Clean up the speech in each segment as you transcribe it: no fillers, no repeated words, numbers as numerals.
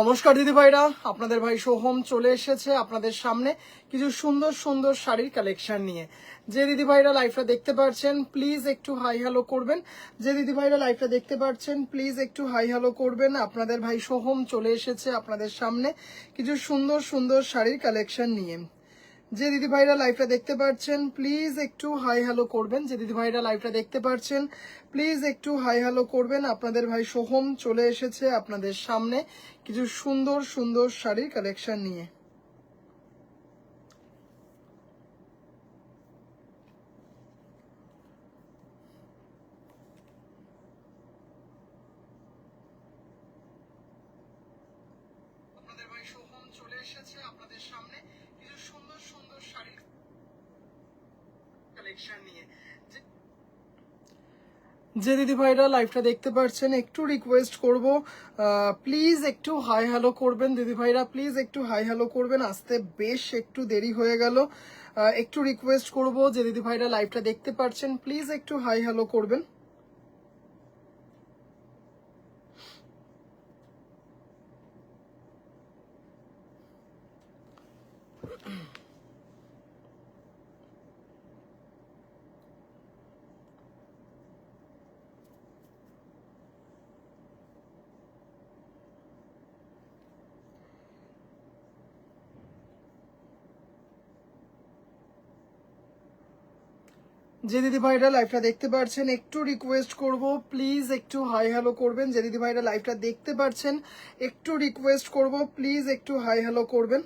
নমস্কার দিদি ভাইরা, আপনাদের ভাই সোহম চলে এসেছে আপনাদের সামনে কিছু সুন্দর সুন্দর শাড়ির কালেকশন নিয়ে। যে দিদি ভাইরা লাইভটা দেখতে পাচ্ছেন প্লিজ একটু হাই হ্যালো করবেন। যে দিদি ভাইরা লাইভটা দেখতে পাচ্ছেন প্লিজ একটু হাই হ্যালো করবেন। আপনাদের ভাই সোহম চলে এসেছে আপনাদের সামনে কিছু সুন্দর সুন্দর শাড়ির কালেকশন নিয়ে। যে দিদি ভাইরা লাইভটা দেখতে পাচ্ছেন প্লিজ একটু হাই হ্যালো করবেন। যে দিদি ভাইরা লাইভটা দেখতে পাচ্ছেন প্লিজ একটু হাই হ্যালো করবেন। আপনাদের ভাই সোহম চলে এসেছে আপনাদের সামনে কিছু সুন্দর সুন্দর শাড়ির কালেকশন নিয়ে। আপনাদের ভাই সোহম চলে এসেছে আপনাদের সামনে কিছু সুন্দর সুন্দর শাড়ির কালেকশন নিয়ে। যে দিদি ভাইরা লাইভটা দেখতে পাচ্ছেন একটু রিকোয়েস্ট করব প্লিজ একটু হাই হ্যালো করবেন। দিদি ভাইরা প্লিজ একটু হাই হ্যালো করবেন, আসতে বেশ একটু দেরি হয়ে গেল। একটু রিকোয়েস্ট করব যে দিদি ভাইরা লাইভটা দেখতে পাচ্ছেন প্লিজ একটু হাই হ্যালো করবেন। যে দিদি ভাইরা লাইভটা দেখতে পাচ্ছেন একটু রিকোয়েস্ট করব প্লিজ একটু হাই হ্যালো করবেন। যে দিদি ভাইরা লাইভটা দেখতে পাচ্ছেন একটু রিকোয়েস্ট করব প্লিজ একটু হাই হ্যালো করবেন।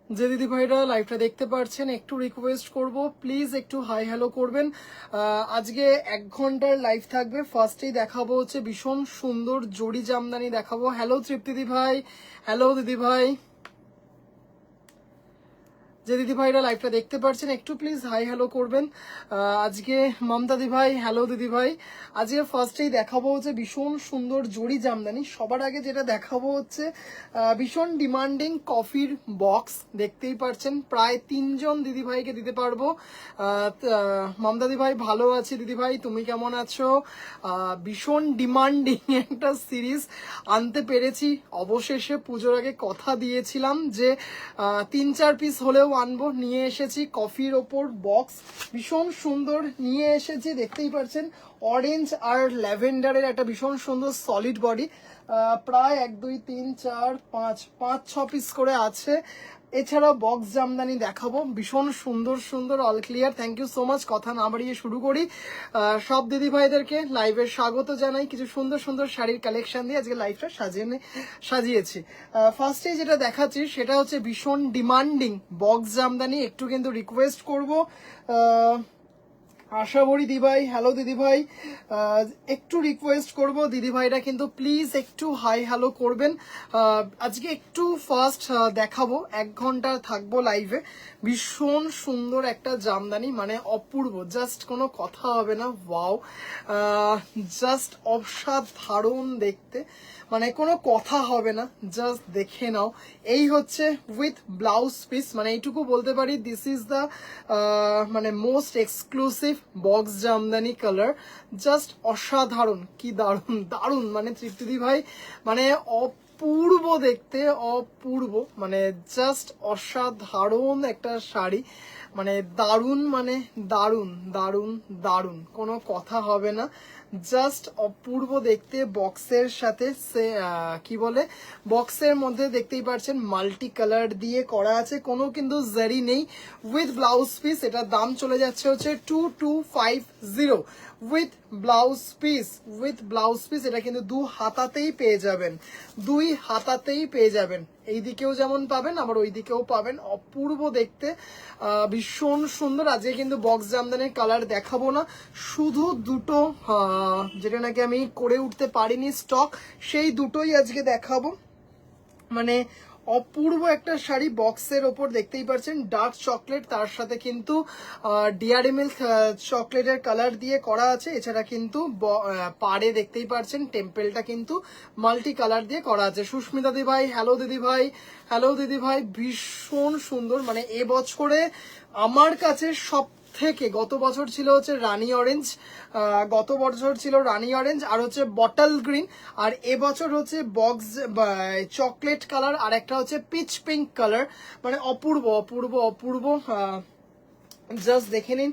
যে দিদি ভাইরা লাইভটা দেখতে পাচ্ছেন একটু রিকোয়েস্ট করব প্লিজ একটু হাই হ্যালো করবেন। আজকে 1 ঘন্টার লাইভ থাকবে। ফার্স্টেই দেখাবো হচ্ছে ভীষণ সুন্দর জড়ি জামদানি দেখাবো। হ্যালো তৃপ্তি দিদি ভাই, হ্যালো দিদি ভাই। যে দিদি ভাইরা লাইভটা দেখতে পাচ্ছেন একটু প্লিজ হাই হ্যালো করবেন। আজকে মমতা দি ভাই, হ্যালো দিদি ভাই। আজকে ফার্স্টেই দেখাবো হচ্ছে ভীষণ সুন্দর জড়ি জামদানি। সবার আগে যেটা দেখাবো হচ্ছে ভীষণ ডিমান্ডিং কফির বক্স। দেখতেই পাচ্ছেন প্রায় 3জন দিদি ভাইকে দিতে পারবো। মমতা দি ভাই ভালো আছি দিদি ভাই, তুমি কেমন আছো? ভীষণ ডিমান্ডিং একটা সিরিজ আনতে পেরেছি অবশেষে। পুজোর আগে কথা দিয়েছিলাম যে 3-4 পিস হলেও আনবো। নিয়ে এসেছি কফির ওপর বক্স, ভীষণ সুন্দর নিয়ে এসেছি। দেখতেই পাচ্ছেন অরেঞ্জ আর ল্যাভেন্ডারের একটা ভীষণ সুন্দর সলিড বডি। প্রায় 1 2 3 4 5 5-6 পিস করে আছে। এছাড়াও বক্স জামদানি দেখাবো ভীষণ সুন্দর সুন্দর all clear. Thank you so much. কথা না বাড়িয়ে শুরু করি। সব দিদি ভাইদেরকে লাইভে স্বাগত জানাই। কিছু সুন্দর সুন্দর শাড়ির কালেকশন দিয়ে আজকে লাইভটা সাজিয়েছি। ফার্স্টে যেটা দেখাচ্ছি সেটা হচ্ছে ভীষণ ডিমান্ডিং বক্স জামদানি। একটু কিন্তু রিকোয়েস্ট করবো আশা করি দিভাই, হ্যালো দিদি ভাই, একটু রিকোয়েস্ট করব দিদি ভাইরা কিন্তু প্লিজ একটু হাই হ্যালো করবেন। আজকে একটু ফার্স্ট দেখাবো, 1 ঘন্টা থাকবো লাইভে। ভীষণ সুন্দর একটা জামদানি, মানে অপূর্ব, জাস্ট কোনো কথা হবে না। ওয়াও, জাস্ট অসাধারণ দেখতে, মানে কোনো কথা হবে না, জাস্ট দেখে নাও। এই হচ্ছে উইথ ব্লাউজ পিস, মানে এইটুকু বলতে পারি দিস ইজ দ্য মানে most exclusive box Jamdani colour. Just অসাধারণ, কি দারুণ দারুণ, মানে তৃপ্তিদি ভাই মানে অপূর্ব দেখতে, অপূর্ব, মানে জাস্ট অসাধারণ একটা শাড়ি, মানে দারুণ, মানে দারুণ দারুণ দারুণ, কোনো কথা হবে না। জাস্ট অপূর্ব দেখতে। বক্সের সাথে কি বলে, বক্সের মধ্যে দেখতেই পাচ্ছেন মাল্টি কালার দিয়ে করা আছে, কোনো কিন্তু জারি নেই। উইথ ব্লাউজ পিস, এটার দাম চলে যাচ্ছে হচ্ছে 2250 with blouse piece. With blouse piece এটা কিন্তু 2 হাতাতেই পেয়ে যাবেন, 2 হাতাতেই পেয়ে যাবেন। এই দিকেও যেমন পাবেন আবার ওই দিকেও পাবেন। অপূর্ব দেখতে, ভীষণ সুন্দর। আজকে কিন্তু বক্স জামদানির কালার দেখাবো না, শুধু দুটো যেটা নাকি আমি করে উঠতে পারিনি স্টক, সেই দুটোই আজকে দেখাবো। মানে অপূর্ব একটা শাড়ি, বক্সের ওপর দেখতেই পাচ্ছেন ডার্ক চকলেট, তার সাথে কিন্তু ডিয়ারি মিল্ক চকলেটের কালার দিয়ে করা আছে। এছাড়া কিন্তু পাড়ে দেখতেই পাচ্ছেন টেম্পেলটা কিন্তু মাল্টি কালার দিয়ে করা আছে। সুস্মিতা দি ভাই, হ্যালো দিদি ভাই, হ্যালো দিদি ভাই, ভীষণ সুন্দর। মানে এবছরে আমার কাছে সব থেকে, গত বছর ছিল হচ্ছে রানী অরেঞ্জ, গত বছর ছিল রানী অরেঞ্জ আর হচ্ছে বটল গ্রিন, আর এবছর হচ্ছে বক্স চকলেট কালার, আর একটা হচ্ছে পিচ পিঙ্ক কালার। মানে অপূর্ব অপূর্ব অপূর্ব। জাস্ট দেখে নিন,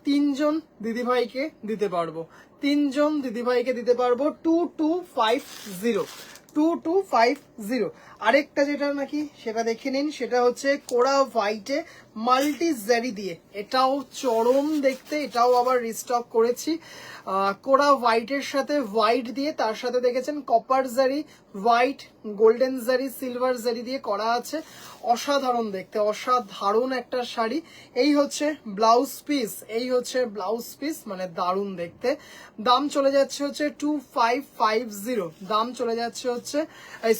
তিনজন দিদিভাইকে দিতে পারবো, তিনজন দিদিভাইকে দিতে পারবো 2250, 2250। আরেকটা যেটা নাকি সেটা দেখে নিন, সেটা হচ্ছে কোরা হোয়াইটে মাল্টি জারি দিয়ে, এটাও চরম দেখতে, এটাও আবার রিস্টক করেছি। কোরা হোয়াইটের সাথে হোয়াইট দিয়ে, তার সাথে দেখেছেন কপার জারি, হোয়াইট, গোল্ডেন জারি, সিলভার জারি দিয়ে করা আছে। অসাধারণ দেখতে, অসাধারণ একটা শাড়ি। এই হচ্ছে ব্লাউজ পিস, এই হচ্ছে ব্লাউজ পিস, মানে দারুণ দেখতে। দাম চলে যাচ্ছে হচ্ছে 2550, দাম চলে যাচ্ছে হচ্ছে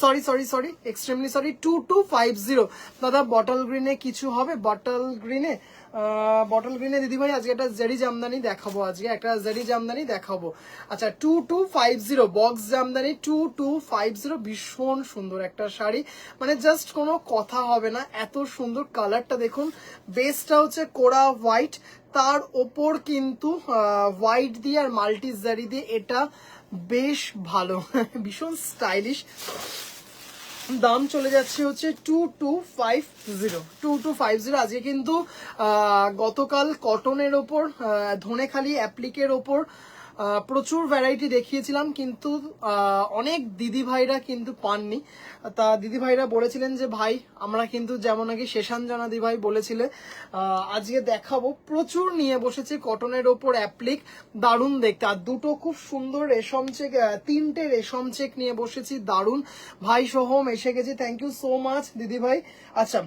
sorry sorry sorry extremely sorry 2250। দাদা বটল গ্রিনে কিছু হবে? বটল গ্রিনে, বটল গ্রিনে দিদিভাই আজকে একটা জেরি জামদানি দেখাবো, আজকে একটা জেরি জামদানি দেখাবো। আচ্ছা 2250 বক্স জামদানি 2250, ভীষণ সুন্দর একটা শাড়ি, মানে জাস্ট কোনো কথা হবে না, এত সুন্দর কালারটা দেখুন। বেসটা হচ্ছে কোরা হোয়াইট, তার ওপর কিন্তু হোয়াইট দিয়ে আর মাল্টি জারি দিয়ে, এটা বেশ ভালো ভীষণ স্টাইলিশ। দাম চলে যাচ্ছে হচ্ছে 2250। আজকে কিন্তু গতকাল কটনের ওপর, ধনেখালি অ্যাপ্লিকের ওপর প্রচুর ভ্যারাইটি দেখিয়েছিলাম, কিন্তু অনেক দিদি ভাইরা কিন্তু পাননি। তা দিদি ভাইরা বলেছিলেন যে ভাই আমরা কিন্তু, যেমন নাকি শেষান জানা দি ভাই বলেছিলে, আজকে দেখাবো, প্রচুর নিয়ে বসেছে কটনের ওপর অ্যাপ্লিক, দারুণ দেখতে। আর দুটো খুব সুন্দর রেশম চেক, তিনটে রেশম চেক নিয়ে বসেছি, দারুণ। ভাই সোহম এসে গেছে, থ্যাংক ইউ সো মাচ দিদি ভাই। আচ্ছা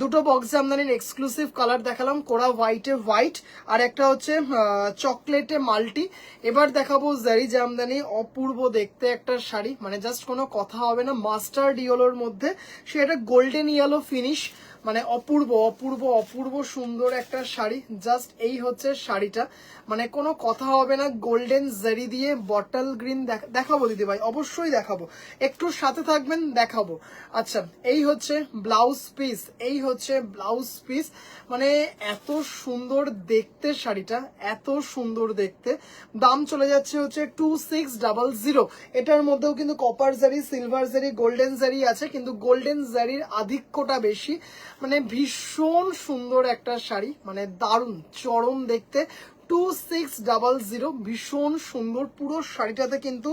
দুটো বক্স জামদানির এক্সক্লুসিভ কালার দেখালাম, কোরা হোয়াইটে হোয়াইট, আর একটা হচ্ছে চকলেটে মাল্টি। এবার দেখাবো জারি জামদানি, অপূর্ব দেখতে একটা শাড়ি, মানে জাস্ট কোনো কথা হবে না, মাস্টার্ড ইয়েলোর মধ্যে সেটা গোল্ডেন ইয়েলো ফিনিশ, মানে অপূর্ব অপূর্ব অপূর্ব সুন্দর একটা শাড়ি। জাস্ট এই হচ্ছে শাড়িটা, মানে কোনো কথা হবে না, গোল্ডেন জারি দিয়ে বটল গ্রিন দেখাবো দিদি ভাই, অবশ্যই দেখাবো, একটু সাথে থাকবেন দেখাবো। আচ্ছা এই হচ্ছে ব্লাউজ পিস, এই হচ্ছে ব্লাউজ পিস, মানে এত সুন্দর দেখতে শাড়িটা, এত সুন্দর দেখতে। দাম চলে যাচ্ছে হচ্ছে 2600। এটার মধ্যেও কিন্তু কপার জারি, সিলভার জারি, গোল্ডেন জারি আছে, কিন্তু গোল্ডেন জারির আধিক্যটা বেশি। মানে ভীষণ সুন্দর একটা শাড়ি, মানে দারুণ চরম দেখতে। 2600, ভীষণ সুন্দর, পুরো শাড়িটাতে কিন্তু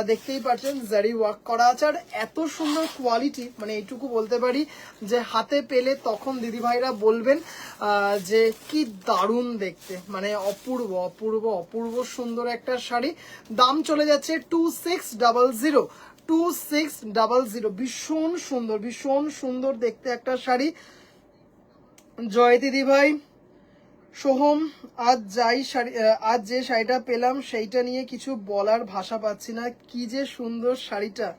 দেখতেই পাচ্ছেন জারি ওয়ার্ক করা আছে, আর এত সুন্দর কোয়ালিটি, মানে এইটুকু বলতে পারি যে হাতে পেলে তখন দিদিভাইরা বলবেন যে কি দারুণ দেখতে, মানে অপূর্ব অপূর্ব অপূর্ব সুন্দর একটা শাড়ি। দাম চলে যাচ্ছে 2600, 2600, ভীষণ সুন্দর, ভীষণ সুন্দর দেখতে একটা শাড়ি। জয় দিদি ভাই, সোহম আজ আজ যে শাড়িটা পেলাম সেইটা নিয়ে কিছু বলার ভাষা পাচ্ছি না, কি যে সুন্দর শাড়িটা,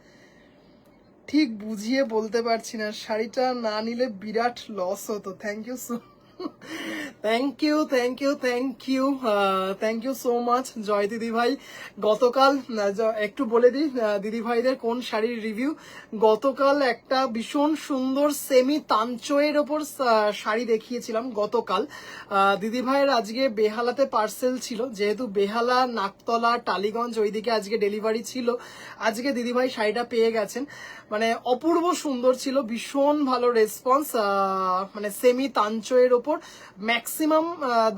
ঠিক বুঝিয়ে বলতে পারছি না, শাড়িটা না নিলে বিরাট লস হতো। Thank you so thank you thank you thank you thank you so much Joy দিদি ভাই। গতকাল একটু বলে দিই দিদি ভাইদের কোন শাড়ির রিভিউ। গতকাল একটা ভীষণ সুন্দর সেমি তাঞ্চয়ের ওপর শাড়ি দেখিয়েছিলাম গতকাল। দিদি ভাইয়ের আজকে বেহালাতে পার্সেল ছিল, যেহেতু বেহালা, নাকতলা, টালিগঞ্জ ওইদিকে আজকে ডেলিভারি ছিল, আজকে দিদি ভাই শাড়িটা পেয়ে গেছেন। মানে অপূর্ব সুন্দর ছিল, ভীষণ ভালো রেসপন্স। মানে সেমি তাঞ্চয়ের ওপর ম্যাক্সিমাম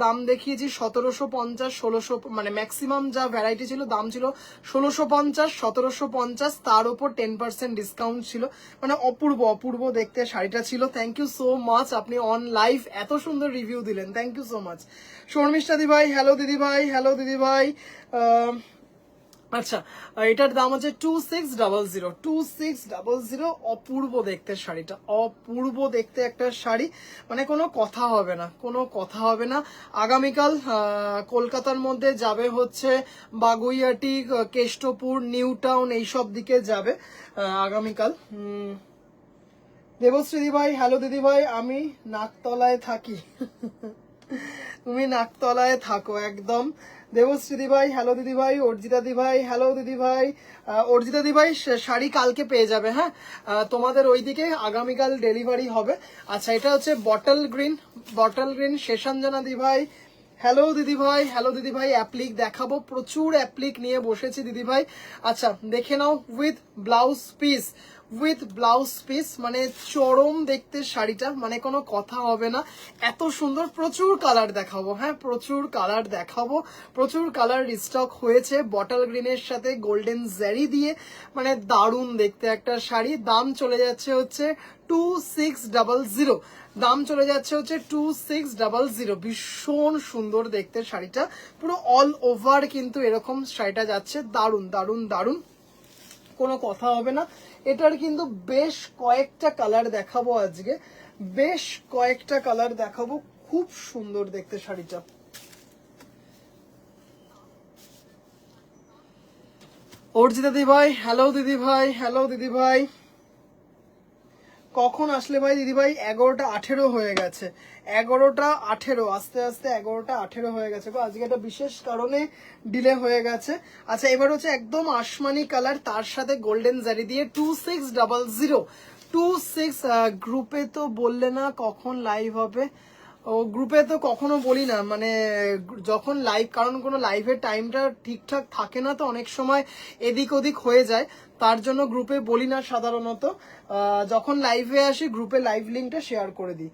দাম দেখিয়েছি 1750, 1600, মানে ম্যাক্সিমাম যা ভ্যারাইটি ছিল দাম ছিল 1650, 1750, তার উপর 10% ডিসকাউন্ট ছিল। মানে অপূর্ব অপূর্ব দেখতে শাড়িটা ছিল। থ্যাংক ইউ সো মাচ, আপনি অন লাইভ এত সুন্দর রিভিউ দিলেন, thank you so much. Sharmistha দি ভাই, হ্যালো দিদি ভাই, হ্যালো দিদি ভাই। আচ্ছা এটার দাম হচ্ছে 2600, 2600, অপূর্ব দেখতে শাড়িটা, অপূর্ব দেখতে একটা শাড়ি, মানে কোনো কথা হবে না, কোনো কথা হবে না। আগামীকাল কলকাতার মধ্যে যাবে হচ্ছে বাগুইয়াটি, কেষ্টপুর, নিউ টাউন, এইসব দিকে যাবে আগামীকাল। দেবশ্রী দিদি ভাই, হ্যালো দিদি ভাই, আমি নাকতলায় থাকি। তুমি নাকতলায় থাকো একদম। দেবশ্রী দিদি ভাই, হ্যালো দিদি ভাই। অর্জিতা দি ভাই, হ্যালো দিদি ভাই। অর্জিতা দি ভাই, শাড়ি কালকে পেয়ে যাবে, হ্যাঁ তোমাদের ওইদিকে আগামীকাল ডেলিভারি হবে। আচ্ছা, এটা হচ্ছে বটল গ্রিন, বটল গ্রিন। শেষাঞ্জনা দি ভাই, হ্যালো দিদি ভাই, হ্যালো দিদি ভাই। অ্যাপ্লিক দেখাবো, প্রচুর অ্যাপ্লিক নিয়ে বসেছি দিদি ভাই। আচ্ছা দেখে নাও, with blouse piece, with blouse piece, মানে চরম দেখতে শাড়িটা, মানে কোনো কথা হবে না, এত সুন্দর। প্রচুর কালার দেখাবো, হ্যাঁ প্রচুর কালার দেখাবো, প্রচুর কালার রিস্টক হয়েছে। বটল গ্রিনের সাথে গোল্ডেন জারি দিয়ে, মানে দারুণ দেখতে একটা শাড়ি। দাম চলে যাচ্ছে হচ্ছে 2600, দাম চলে যাচ্ছে হচ্ছে 2600। ভীষণ সুন্দর দেখতে শাড়িটা, পুরো অল ওভার কিন্তু এরকম শাড়িটা যাচ্ছে। দারুণ দারুণ দারুণ, কোনো কথা হবে না। এটার কিন্তু বেশ কয়েকটা কালার দেখাবো আজকে, বেশ কয়েকটা কালার দেখাবো। খুব সুন্দর দেখতে শাড়িটা। অর্জিতা দিদি ভাই, হ্যালো দিদি ভাই, হ্যালো দিদি ভাই। কখন আসলে ভাই দিদি ভাই? 11টা 18 হয়ে গেছে, 11টা 18, আস্তে আস্তে 11টা 18 হয়ে গেছে গো। আজকে একটা বিশেষ কারণে ডিলে হয়ে গেছে। আচ্ছা, এবার হচ্ছে একদম আসমানি কালার, তার সাথে গোল্ডেন জারি দিয়ে 2600। 26 গ্রুপে তো বললে না কখন লাইভ হবে? ও গ্রুপে তো কখনো বলি না, মানে যখন লাইভ, কারণ কোনো লাইভের টাইমটা ঠিকঠাক থাকে না, তো অনেক সময় এদিক ওদিক হয়ে যায়, তার জন্য গ্রুপে বলি না সাধারণত। যখন লাইভে আসি গ্রুপে লাইভ লিঙ্কটা শেয়ার করে দিই।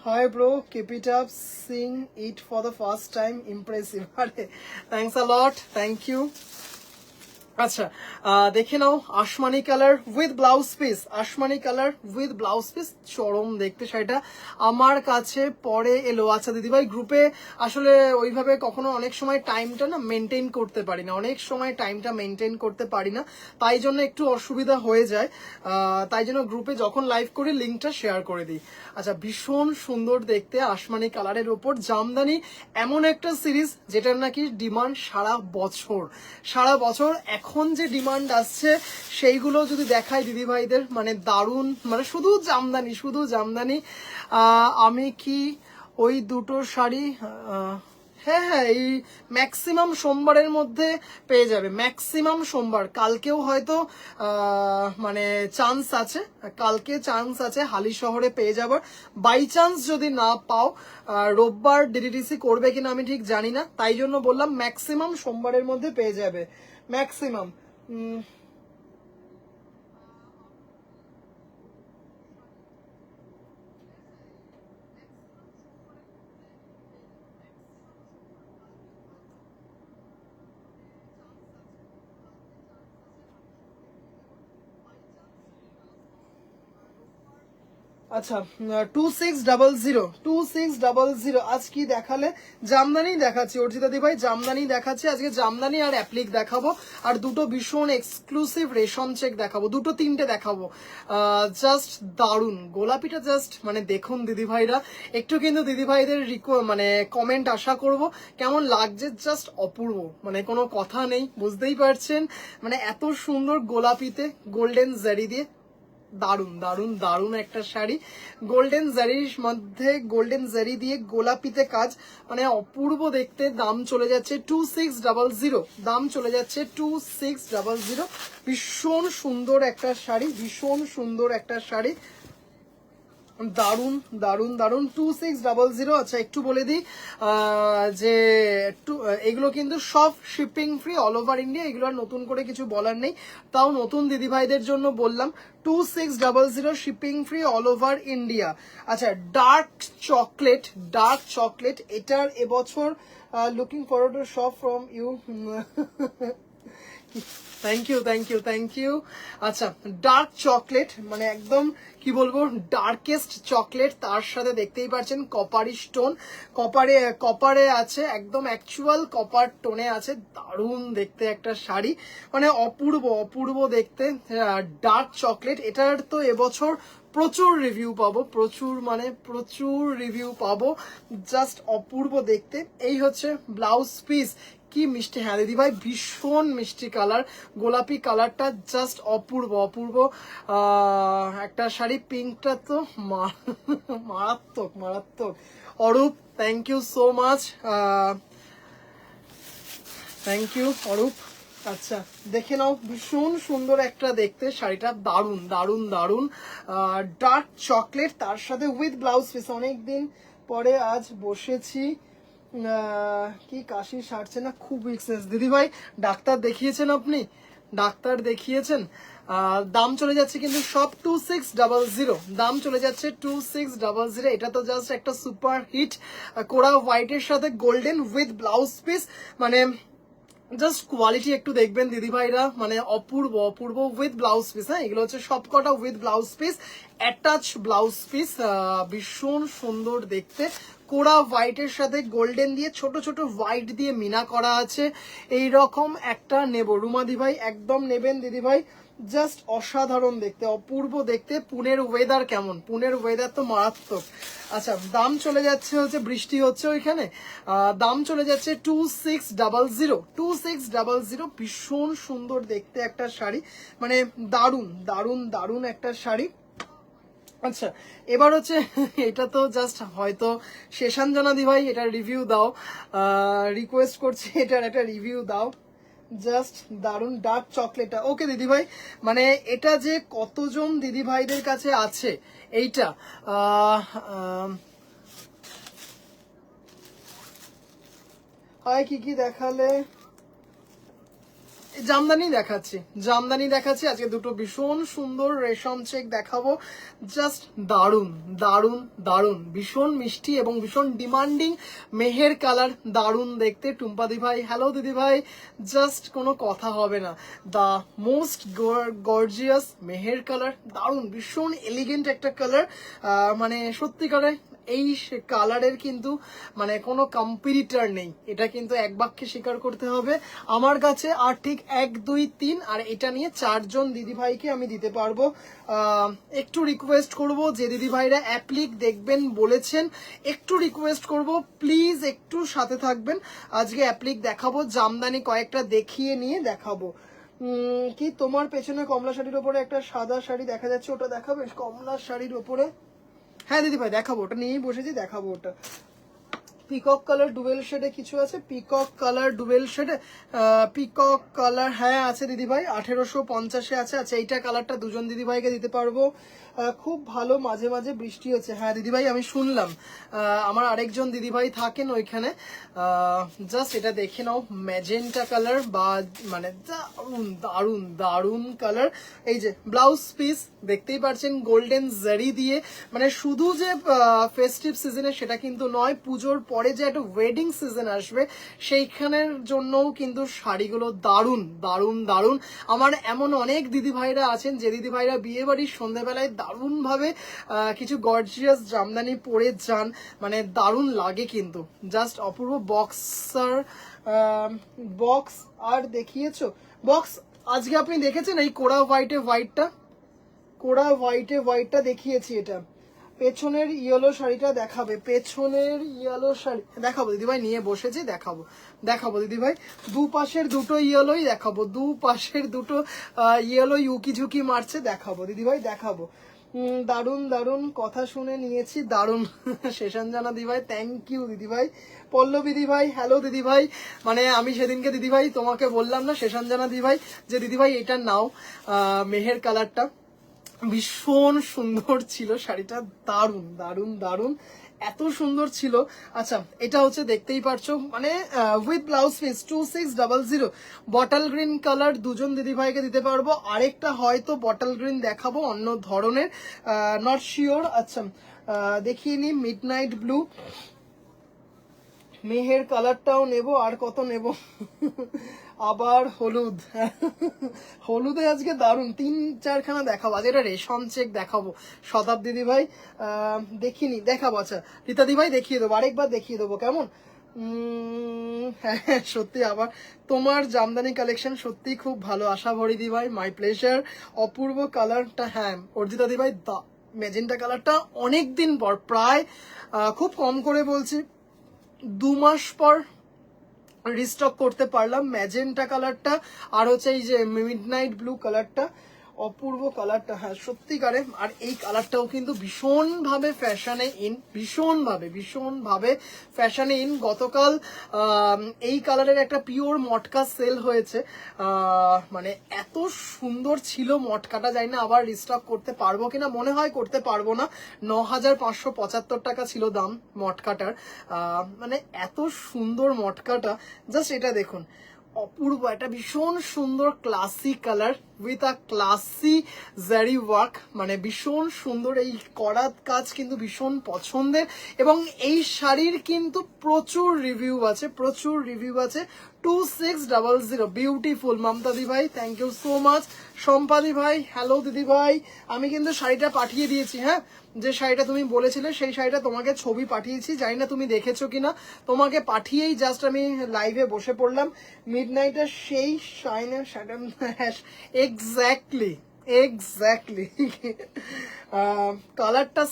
Hi bro, keep it up, sing it for the first time, impressive. আরে thanks a lot, thank you. আচ্ছা দেখে নাও, আসমানি কালার উইথ ব্লাউজ পিস, আসমানি কালার উইথ ব্লাউজ পিস, চরম দেখতে শাড়িটা। আমার কাছে পরে এলো। আচ্ছা দিদিভাই, গ্রুপে আসলে ওইভাবে কখনো অনেক সময় টাইমটা না মেনটেন করতে পারি না, অনেক সময় টাইমটা মেনটেন করতে পারি না, তাই জন্য একটু অসুবিধা হয়ে যায়। তাই জন্য গ্রুপে যখন লাইভ করি লিঙ্কটা শেয়ার করে দিই। আচ্ছা, ভীষণ সুন্দর দেখতে আসমানি কালারের ওপর জামদানি, এমন একটা সিরিজ যেটার নাকি ডিমান্ড সারা বছর, সারা বছর। এখন যে ডিমান্ড আসছে সেইগুলো যদি দেখাই দিদি ভাইদের, মানে দারুণ, মানে শুধু জামদানি, শুধু জামদানি। আমি কি ওই দুটো শাড়ি, হ্যাঁ হ্যাঁ, এই ম্যাক্সিমাম সোমবারের মধ্যে পেয়ে যাবে, ম্যাক্সিমাম সোমবার। কালকেও হয়তো মানে চান্স আছে, কালকে চান্স আছে হালি শহরে পেয়ে যাবার। বাই চান্স যদি না পাও, রোববার ডিডিটিসি করবে কিনা আমি ঠিক জানি না, তাই জন্য বললাম ম্যাক্সিমাম সোমবারের মধ্যে পেয়ে যাবে, ম্যাক্সিমাম। আচ্ছা, 2600, 2600। আজ কি দেখালে? জামদানি দেখাচ্ছি অর্জিতা দি ভাই, জামদানি দেখাচ্ছি আজকে, জামদানি আর অ্যাপ্লিক দেখাবো, আর দুটো ভীষণ এক্সক্লুসিভ রেশম চেক দেখাবো, দুটো তিনটে দেখাবো। জাস্ট দারুণ গোলাপিটা, জাস্ট মানে দেখুন দিদি ভাইরা, একটু কিন্তু দিদি ভাইদের মানে কমেন্ট আশা করব, কেমন লাগছে, জাস্ট অপূর্ব, মানে কোনো কথা নেই, বুঝতেই পারছেন, মানে এত সুন্দর গোলাপিতে গোল্ডেন জারি দিয়ে, দারুন দারুন দারুন একটা শাড়ি। গোল্ডেন জারির মধ্যে গোল্ডেন জারি দিয়ে গোলাপিতে কাজ, মানে অপূর্ব দেখতে। দাম চলে যাচ্ছে 2600, দাম চলে যাচ্ছে 2600। ভীষণ সুন্দর একটা শাড়ি, ভীষণ সুন্দর একটা শাড়ি, দারুন দারুন দারুন, 2600। আচ্ছা একটু বলে দিই যে এগুলো কিন্তু সব shipping free all over India, এগুলো আর নতুন করে কিছু বলার নেই, তাও নতুন দিদিভাইদের জন্য বললাম 2600 shipping free all over India. আচ্ছা, ডার্ক চকলেট, ডার্ক চকলেট, এটার এবছর looking forward to shop from you. Thank you thank you thank you. আচ্ছা, ডার্ক চকলেট, মানে একদম কি বলবো, ডার্কেস্ট চকলেট, তার সাথে দেখতেই পাচ্ছেন কপারি স্টোন, কপারে কপারে আছে, একদম অ্যাকচুয়াল কপার টোনে আছে, দারুণ দেখতে একটা শাড়ি, মানে অপূর্ব অপূর্ব দেখতে। ডার্ক চকলেট, এটার তো এবছর প্রচুর রিভিউ পাবো, প্রচুর মানে প্রচুর রিভিউ পাবো, জাস্ট অপূর্ব দেখতে। এই হচ্ছে ব্লাউজ পিস, কি মিষ্টি, হ্যাঁ দিদি ভাই ভীষণ মিষ্টি কালার, গোলাপি কালারটা জাস্ট অপূর্ব অপূর্ব একটা শাড়ি। পিঙ্কটা তো মারাত্মক মারাত্মক। Arup thank you so much, thank you Arup. আচ্ছা দেখে নাও, ভীষণ সুন্দর একটা দেখতে শাড়িটা, দারুন দারুন দারুন, ডার্ক চকলেট তার সাথে উইথ ব্লাউজ পিস। অনেকদিন পরে আজ বসেছি, কি কাশি সারছে না, খুব উইকনেস। দিদি ভাই ডাক্তার দেখিয়েছেন আপনি, ডাক্তার দেখিয়েছেন? দাম চলে যাচ্ছে কিন্তু সব 2600, দাম চলে যাচ্ছে 2600। এটা তো জাস্ট একটা সুপার হিট কোরা হোয়াইটের সাথে গোল্ডেন উইথ ব্লাউজ পিস, মানে জাস্ট কোয়ালিটি একটু দেখবেন দিদি ভাইরা, মানে অপূর্ব অপূর্ব উইথ ব্লাউজ পিস। হ্যাঁ এগুলো হচ্ছে সবকটা with blouse piece, attach blouse piece, ভীষণ সুন্দর দেখতে। কোরা হোয়াইটের সাথে গোল্ডেন দিয়ে ছোট ছোট হোয়াইট দিয়ে মিনা করা আছে। এই রকম একটা নেব রুমাদি ভাই, একদম নেবেন দিদি ভাই, জাস্ট অসাধারণ দেখতে, অপূর্ব দেখতে। পুনের ওয়েদার কেমন? পুনের ওয়েদার তো মারাত্মক। আচ্ছা দাম চলে যাচ্ছে হচ্ছে, বৃষ্টি হচ্ছে ওইখানে, দাম চলে যাচ্ছে 2600। ভীষণ সুন্দর দেখতে একটা শাড়ি, মানে দারুন দারুন দারুন একটা শাড়ি। আচ্ছা এবার হচ্ছে এটা তো জাস্ট হয়তো শেষাঞ্জনা দি ভাই এটা রিভিউ দাও, রিকোয়েস্ট করছি এটার একটা রিভিউ দাও। জাস্ট দারুন ডার্ক চকলেটটা, ওকে দিদি ভাই, মানে এটা যে কতজন দিদি ভাইদের কাছে আছে এইটা, হয় কি কি দেখালে, জামদানি দেখাচ্ছি, জামদানি দেখাচ্ছি আজকে দুটো ভীষণ সুন্দর রেশম চেক দেখাবো, জাস্ট দারুন দারুন দারুন, ভীষণ মিষ্টি এবং ভীষণ ডিমান্ডিং মেহের কালার, দারুন দেখতে। টুম্পা দি ভাই হ্যালো দিদি ভাই, জাস্ট কোনো কথা হবে না, the most gorgeous Meher colour, দারুন ভীষণ এলিগেন্ট একটা কালার, মানে সত্যিকারে এই কালারের কিন্তু মানে কোনো কম্পিটিটর নেই, এটা কিন্তু এক বাক্যে স্বীকার করতে হবে আমার কাছে। আর ঠিক 1 2 3 আর এটা নিয়ে 4 জন দিদি ভাইকে আমি দিতে পারবো। একটু রিকোয়েস্ট করব, যে দিদি ভাইরা অ্যাপ্লিক দেখবেন বলেছেন, একটু রিকোয়েস্ট করব প্লিজ একটু সাথে থাকবেন। আজকে অ্যাপ্লিক দেখাবো, জামদানি কয়েকটা দেখিয়ে নিয়ে দেখাবো। কি তোমার পেছনে কমলা শাড়ির ওপরে একটা সাদা শাড়ি দেখা যাচ্ছে, ওটা দেখাবে? কমলা শাড়ির ওপরে, হ্যাঁ দিদি ভাই দেখাবো, ওটা নিয়েই বসেছি, দেখাবো ওটা। পিকক কালার ডুয়েল শেডে কিছু আছে, পিকক কালার ডুয়েল শেডে, পিকক কালার হ্যাঁ আছে দিদি ভাই, 1850 আছে। আচ্ছা এইটা কালারটা দুজন দিদি ভাইকে দিতে পারবো। খুব ভালো, মাঝে মাঝে বৃষ্টি হচ্ছে, হ্যাঁ দিদি ভাই আমি শুনলাম, আমার আরেকজন দিদি ভাই থাকেন ওইখানে। জাস্ট এটা দেখে নাও, ম্যাজেন্টা কালার, বা মানে দারুন দারুন দারুন কালার। এই যে ব্লাউজ পিস দেখতেই পাচ্ছেন গোল্ডেন জারি দিয়ে, মানে শুধু যে ফেস্টিভ সিজনে সেটা কিন্তু নয়, পুজোর পরে যে একটা ওয়েডিং সিজন আসবে সেইখানের জন্যও কিন্তু শাড়িগুলো দারুন দারুন দারুন। আমার এমন অনেক দিদি ভাইরা আছেন যে দিদি ভাইরা বিয়ে বাড়ির সন্ধ্যাবেলায় দারুণ ভাবে কিছু গর্জিয়াস জামদানি পরে যান, মানে দারুণ লাগে কিন্তু, জাস্ট অপূর্ব। বক্সার বক্স আর দেখিয়েছো? বক্স আজকে আপনি দেখেছেন এই কোরা হোয়াইটে হোয়াইটটা, কোরা হোয়াইটে হোয়াইটটা দেখিয়েছি। এটা পেছনের ইয়েলো শাড়িটা দেখাবে, পেছনের ইয়েলো শাড়ি দেখাবো দিদিভাই, নিয়ে বসেছি দেখাবো, দেখাবো দিদিভাই, দুপাশের দুটো ইয়েলোই দেখাবো, দুপাশের দুটো ইয়েলো ইউকি ঝুঁকি মারছে, দেখাবো দিদিভাই দেখাবো। দারুন দারুন, কথা শুনে নিয়েছি, দারুন। শেষাঞ্জনা দিদিভাই থ্যাংক ইউ দিদিভাই। পল্লবী দিদিভাই হ্যালো দিদিভাই, মানে আমি সেদিনকে দিদিভাই তোমাকে বললাম না শেষাঞ্জনা দিদিভাই যে দিদিভাই এটা নাও, মেহের কালারটা ভীষণ সুন্দর ছিল শাড়িটা, দারুন দারুন দারুন, এত সুন্দর ছিল। আচ্ছা এটা হচ্ছে দেখতেই পারছো, মানে with blouse piece 2600, bottle green colour দুজন দিদি ভাইকে দিতে পারবো, আরেকটা হয়তো বটল গ্রিন দেখাবো অন্য ধরনের, নট শিওর। আচ্ছা দেখিয়ে নি, মিড নাইট ব্লু, মেহের কালারটাও নেব, আর কত নেব, আবার হলুদ, হলুদে আজকে দারুন 3-4খানা দেখাবো, আজ এটা রেশম চেক দেখাবো। শতাব্দী দিদি ভাই দেখিনি, দেখাবো। আচ্ছা রীতা দি ভাই দেখিয়ে দেবো, আরেকবার দেখিয়ে দেবো কেমন। হ্যাঁ সত্যি, আবার তোমার জামদানি কালেকশন সত্যি খুব ভালো, আশা ভরি দি ভাই, মাই প্লেজার। অপূর্ব কালারটা, হ্যাঁ অর্জিতা দি ভাই ম্যাজেন্টা কালারটা অনেকদিন পর, প্রায় খুব কম করে বলছি 2 মাস পর রিস্টক করতে পারলাম। ম্যাজেন্টা কালারটা আর হচ্ছে এই যে মিডনাইট ব্লু কালারটা, অপূর্ব কালারটা, হ্যাঁ সত্যিকারে। আর এই কালারটাও কিন্তু ভীষণভাবে ফ্যাশনে ইন, ভীষণভাবে ফ্যাশনে ইন। গতকাল এই কালারের একটা পিওর মটকা সেল হয়েছে, মানে এত সুন্দর ছিল মটকাটা, জানি না আবার রিস্টক করতে পারবো কিনা, মনে হয় করতে পারবো না। 9,575 টাকা ছিল দাম মটকাটার। মানে এত সুন্দর মটকাটা, জাস্ট এটা দেখুন, অপূর্ব একটা ভীষণ সুন্দর classy colour with a classy জারি ওয়ার্ক, মানে ভীষণ সুন্দর। এই করাত কাজ কিন্তু ভীষণ পছন্দের, এবং এই শাড়ির কিন্তু প্রচুর রিভিউ আছে, 2600, বিউটিফুল। মমতাদি ভাই থ্যাংক ইউ সো মাচ। সম্পাদি ভাই হ্যালো দিদি ভাই, আমি কিন্তু শাড়িটা পাঠিয়ে দিয়েছি, হ্যাঁ যে শাড়িটা তুমি বলেছিলে সেই শাড়িটা তোমাকে ছবি পাঠিয়েছি, জানি না তুমি দেখেছো কিনা, তোমাকে পাঠিয়েই জাস্ট আমি লাইভে বসে পড়লাম। মিডনাইটের সেই শাইনের শ্যাডন, এক্স্যাক্টলি কালারটা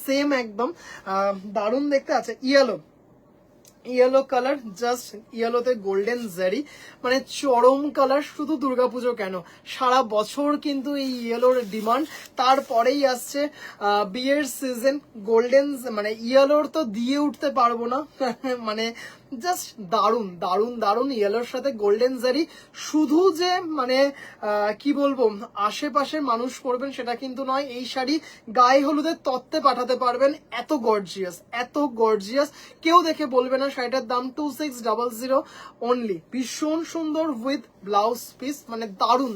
সেম একদম দারুণ দেখতে আছে। ইয়েলো কালার, জাস্ট ইয়েলোতে গোল্ডেন জারি, মানে চরম কালার। শুধু দুর্গাপুজো কেন, সারা বছর কিন্তু এই ইয়েলোর ডিমান্ড। তারপরেই আসছে বিয়ের সিজন, গোল্ডেন মানে ইয়েলোর তো দিয়ে উঠতে পারবো না মানে জাস্ট দারুণ ইয়েলোর সাথে গোল্ডেন জারি। শুধু যে মানে কি বলবো আশেপাশের মানুষ পরবেন সেটা কিন্তু নয়, এই শাড়ি গায়ে হলুদের তত্ত্বে পাঠাতে পারবেন। এত গর্জিয়াস, কেউ দেখে বলবে না শাড়িটার দাম 2600 অনলি। ভীষণ সুন্দর উইথ ব্লাউজ পিস, মানে দারুণ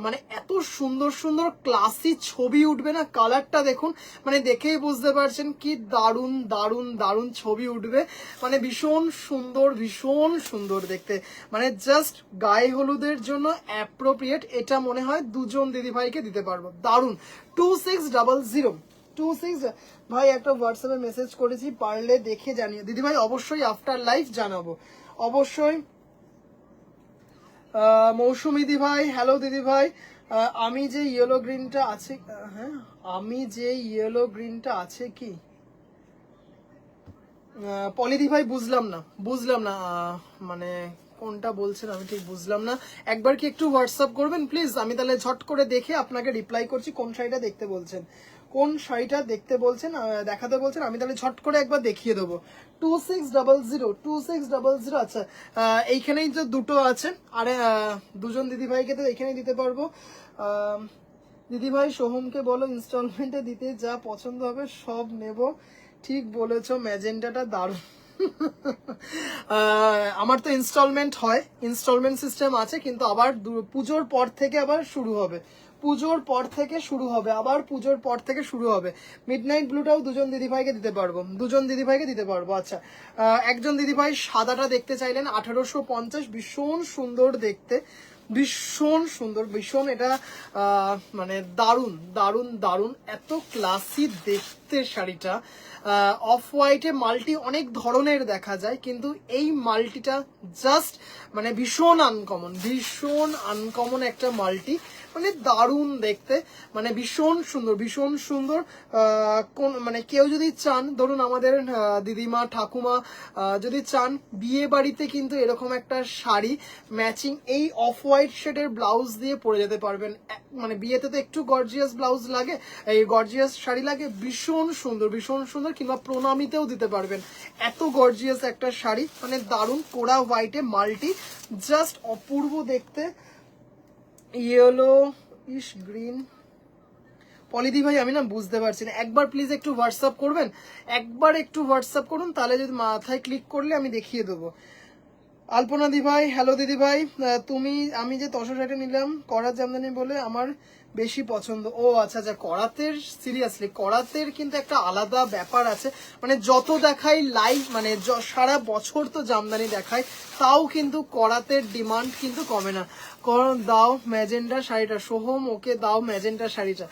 মানে এত সুন্দর ক্লাসি ছবি উঠবে না। কালারটা দেখুন, মানে দেখেই বুঝতে পারছেন কি দারুণ ছবি উঠবে, মানে ভীষণ সুন্দর দেখতে, মানে জাস্ট গায়ে হলুদের জন্য অ্যাপ্রোপ্রিয়েট। এটা মনে হয় দুজন দিদিভাইকে দিতে পারবো। দারুণ। 2600 ভাই একটা হোয়াটসঅ্যাপে মেসেজ করেছি, পারলে দেখে জানিয়ে দিদিভাই, অবশ্যই আফটার লাইফ জানাবো অবশ্যই। মৌসুমী দি ভাই হ্যালো দিদি ভাই, আমি যে ইয়েলো গ্রিনটা আছে, হ্যাঁ আমি যে ইয়েলো গ্রিনটা আছে কি পলিদি ভাই, বুঝলাম না মানে কোনটা বলছেন আমি ঠিক বুঝলাম না। একবার কি একটু হোয়াটসঅ্যাপ করবেন প্লিজ, আমি তাহলে ঝট করে দেখে আপনাকে রিপ্লাই করছি। কোন শাড়িটা দেখতে বলছেন, দেখাতে বলছেন, আমি তাহলে ঝট করে একবার দেখিয়ে দেবো। 2600। আচ্ছা এইখানেই তো দুটো আছে, আরে দুজন দিদিভাইকে তো এখানেই দিতে পারবো। দিদিভাই সোহমকে বলো ইনস্টলমেন্টে দিতে, যা পছন্দ হবে সব নেব। ঠিক বলেছো, ম্যাজেন্টাটা দারুণ আমার তো ইনস্টলমেন্ট হয়, ইনস্টলমেন্ট সিস্টেম আছে, কিন্তু আবার পুজোর পর থেকে আবার শুরু হবে, মিডনাইট ব্লুটাও দুজন দিদিভাইকে দিতে পারবো। আচ্ছা একজন দিদিভাই সাদাটা দেখতে চাইলেন 1850, ভীষণ সুন্দর দেখতে, ভীষণ এটা মানে দারুণ এত ক্লাসি দেখতে শাড়িটা। অফ হোয়াইটে মাল্টি অনেক ধরনের দেখা যায়, কিন্তু এই মাল্টিটা জাস্ট মানে ভীষণ আনকমন একটা মাল্টি, মানে দারুণ দেখতে, মানে ভীষণ সুন্দর। কোন মানে কেউ যদি চান, ধরুন আমাদের দিদিমা ঠাকুমা যদি চান বিয়ে বাড়িতে কিন্তু এরকম একটা শাড়ি ম্যাচিং এই অফ হোয়াইট শেডের ব্লাউজ দিয়ে পরে যেতে পারবেন। মানে বিয়েতে তো একটু গর্জিয়াস ব্লাউজ লাগে, এই গর্জিয়াস শাড়ি লাগে, ভীষণ সুন্দর, কিংবা প্রণামীতেও দিতে পারবেন। এত গর্জিয়াস একটা শাড়ি, মানে দারুণ, কোরা হোয়াইটে মাল্টি, জাস্ট অপূর্ব দেখতে। ইয়েলো ইশ গ্রিন, পলিদি ভাই আমি না বুঝতে পারছি না, একবার প্লিজ একটু হোয়াটসঅ্যাপ করুন, তাহলে যদি মাথায় ক্লিক করলে আমি দেখিয়ে দেবো। আলপনা দি ভাই হ্যালো দিদি ভাই, আমি যে তসর শাড়িটা নিলাম করাত জামদানি বলে আমার বেশি পছন্দ। ও আচ্ছা, করাতের সিরিয়াসলি করাতের কিন্তু একটা আলাদা ব্যাপার আছে, মানে যত দেখাই লাইভ, মানে সারা বছর তো জামদানি দেখায়, তাও কিন্তু করাতের ডিমান্ড কিন্তু কমে না। দাও ম্যাজেন্টা শাড়িটা, সোহম ওকে দাও ম্যাজেন্টা শাড়িটা,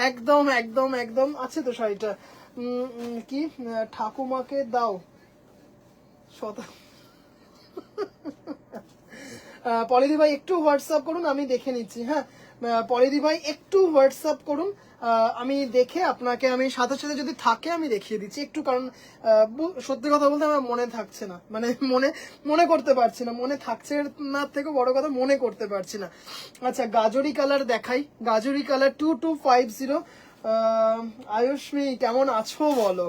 একদম আছে তো শাড়িটা, কি ঠাকুমাকে দাও পলিদি ভাই একটু হোয়াটসঅ্যাপ করুন, আমি দেখে নিচ্ছি। হ্যাঁ পলিদি ভাই একটু হোয়াটসঅ্যাপ করুন, আমি দেখে আপনাকে আমি সাথে সাথে যদি থাকে আমি দেখিয়ে দিচ্ছি একটু, কারণ সত্যি কথা বলতে আমার মনে থাকছে না, মানে মনে করতে পারছি না, মনে থাকছে না থেকে বড় কথা মনে করতে পারছি না। আচ্ছা গাজরি কালার দেখাই, গাজরি কালার 2250। আয়ুষ্মি কেমন আছো বলো?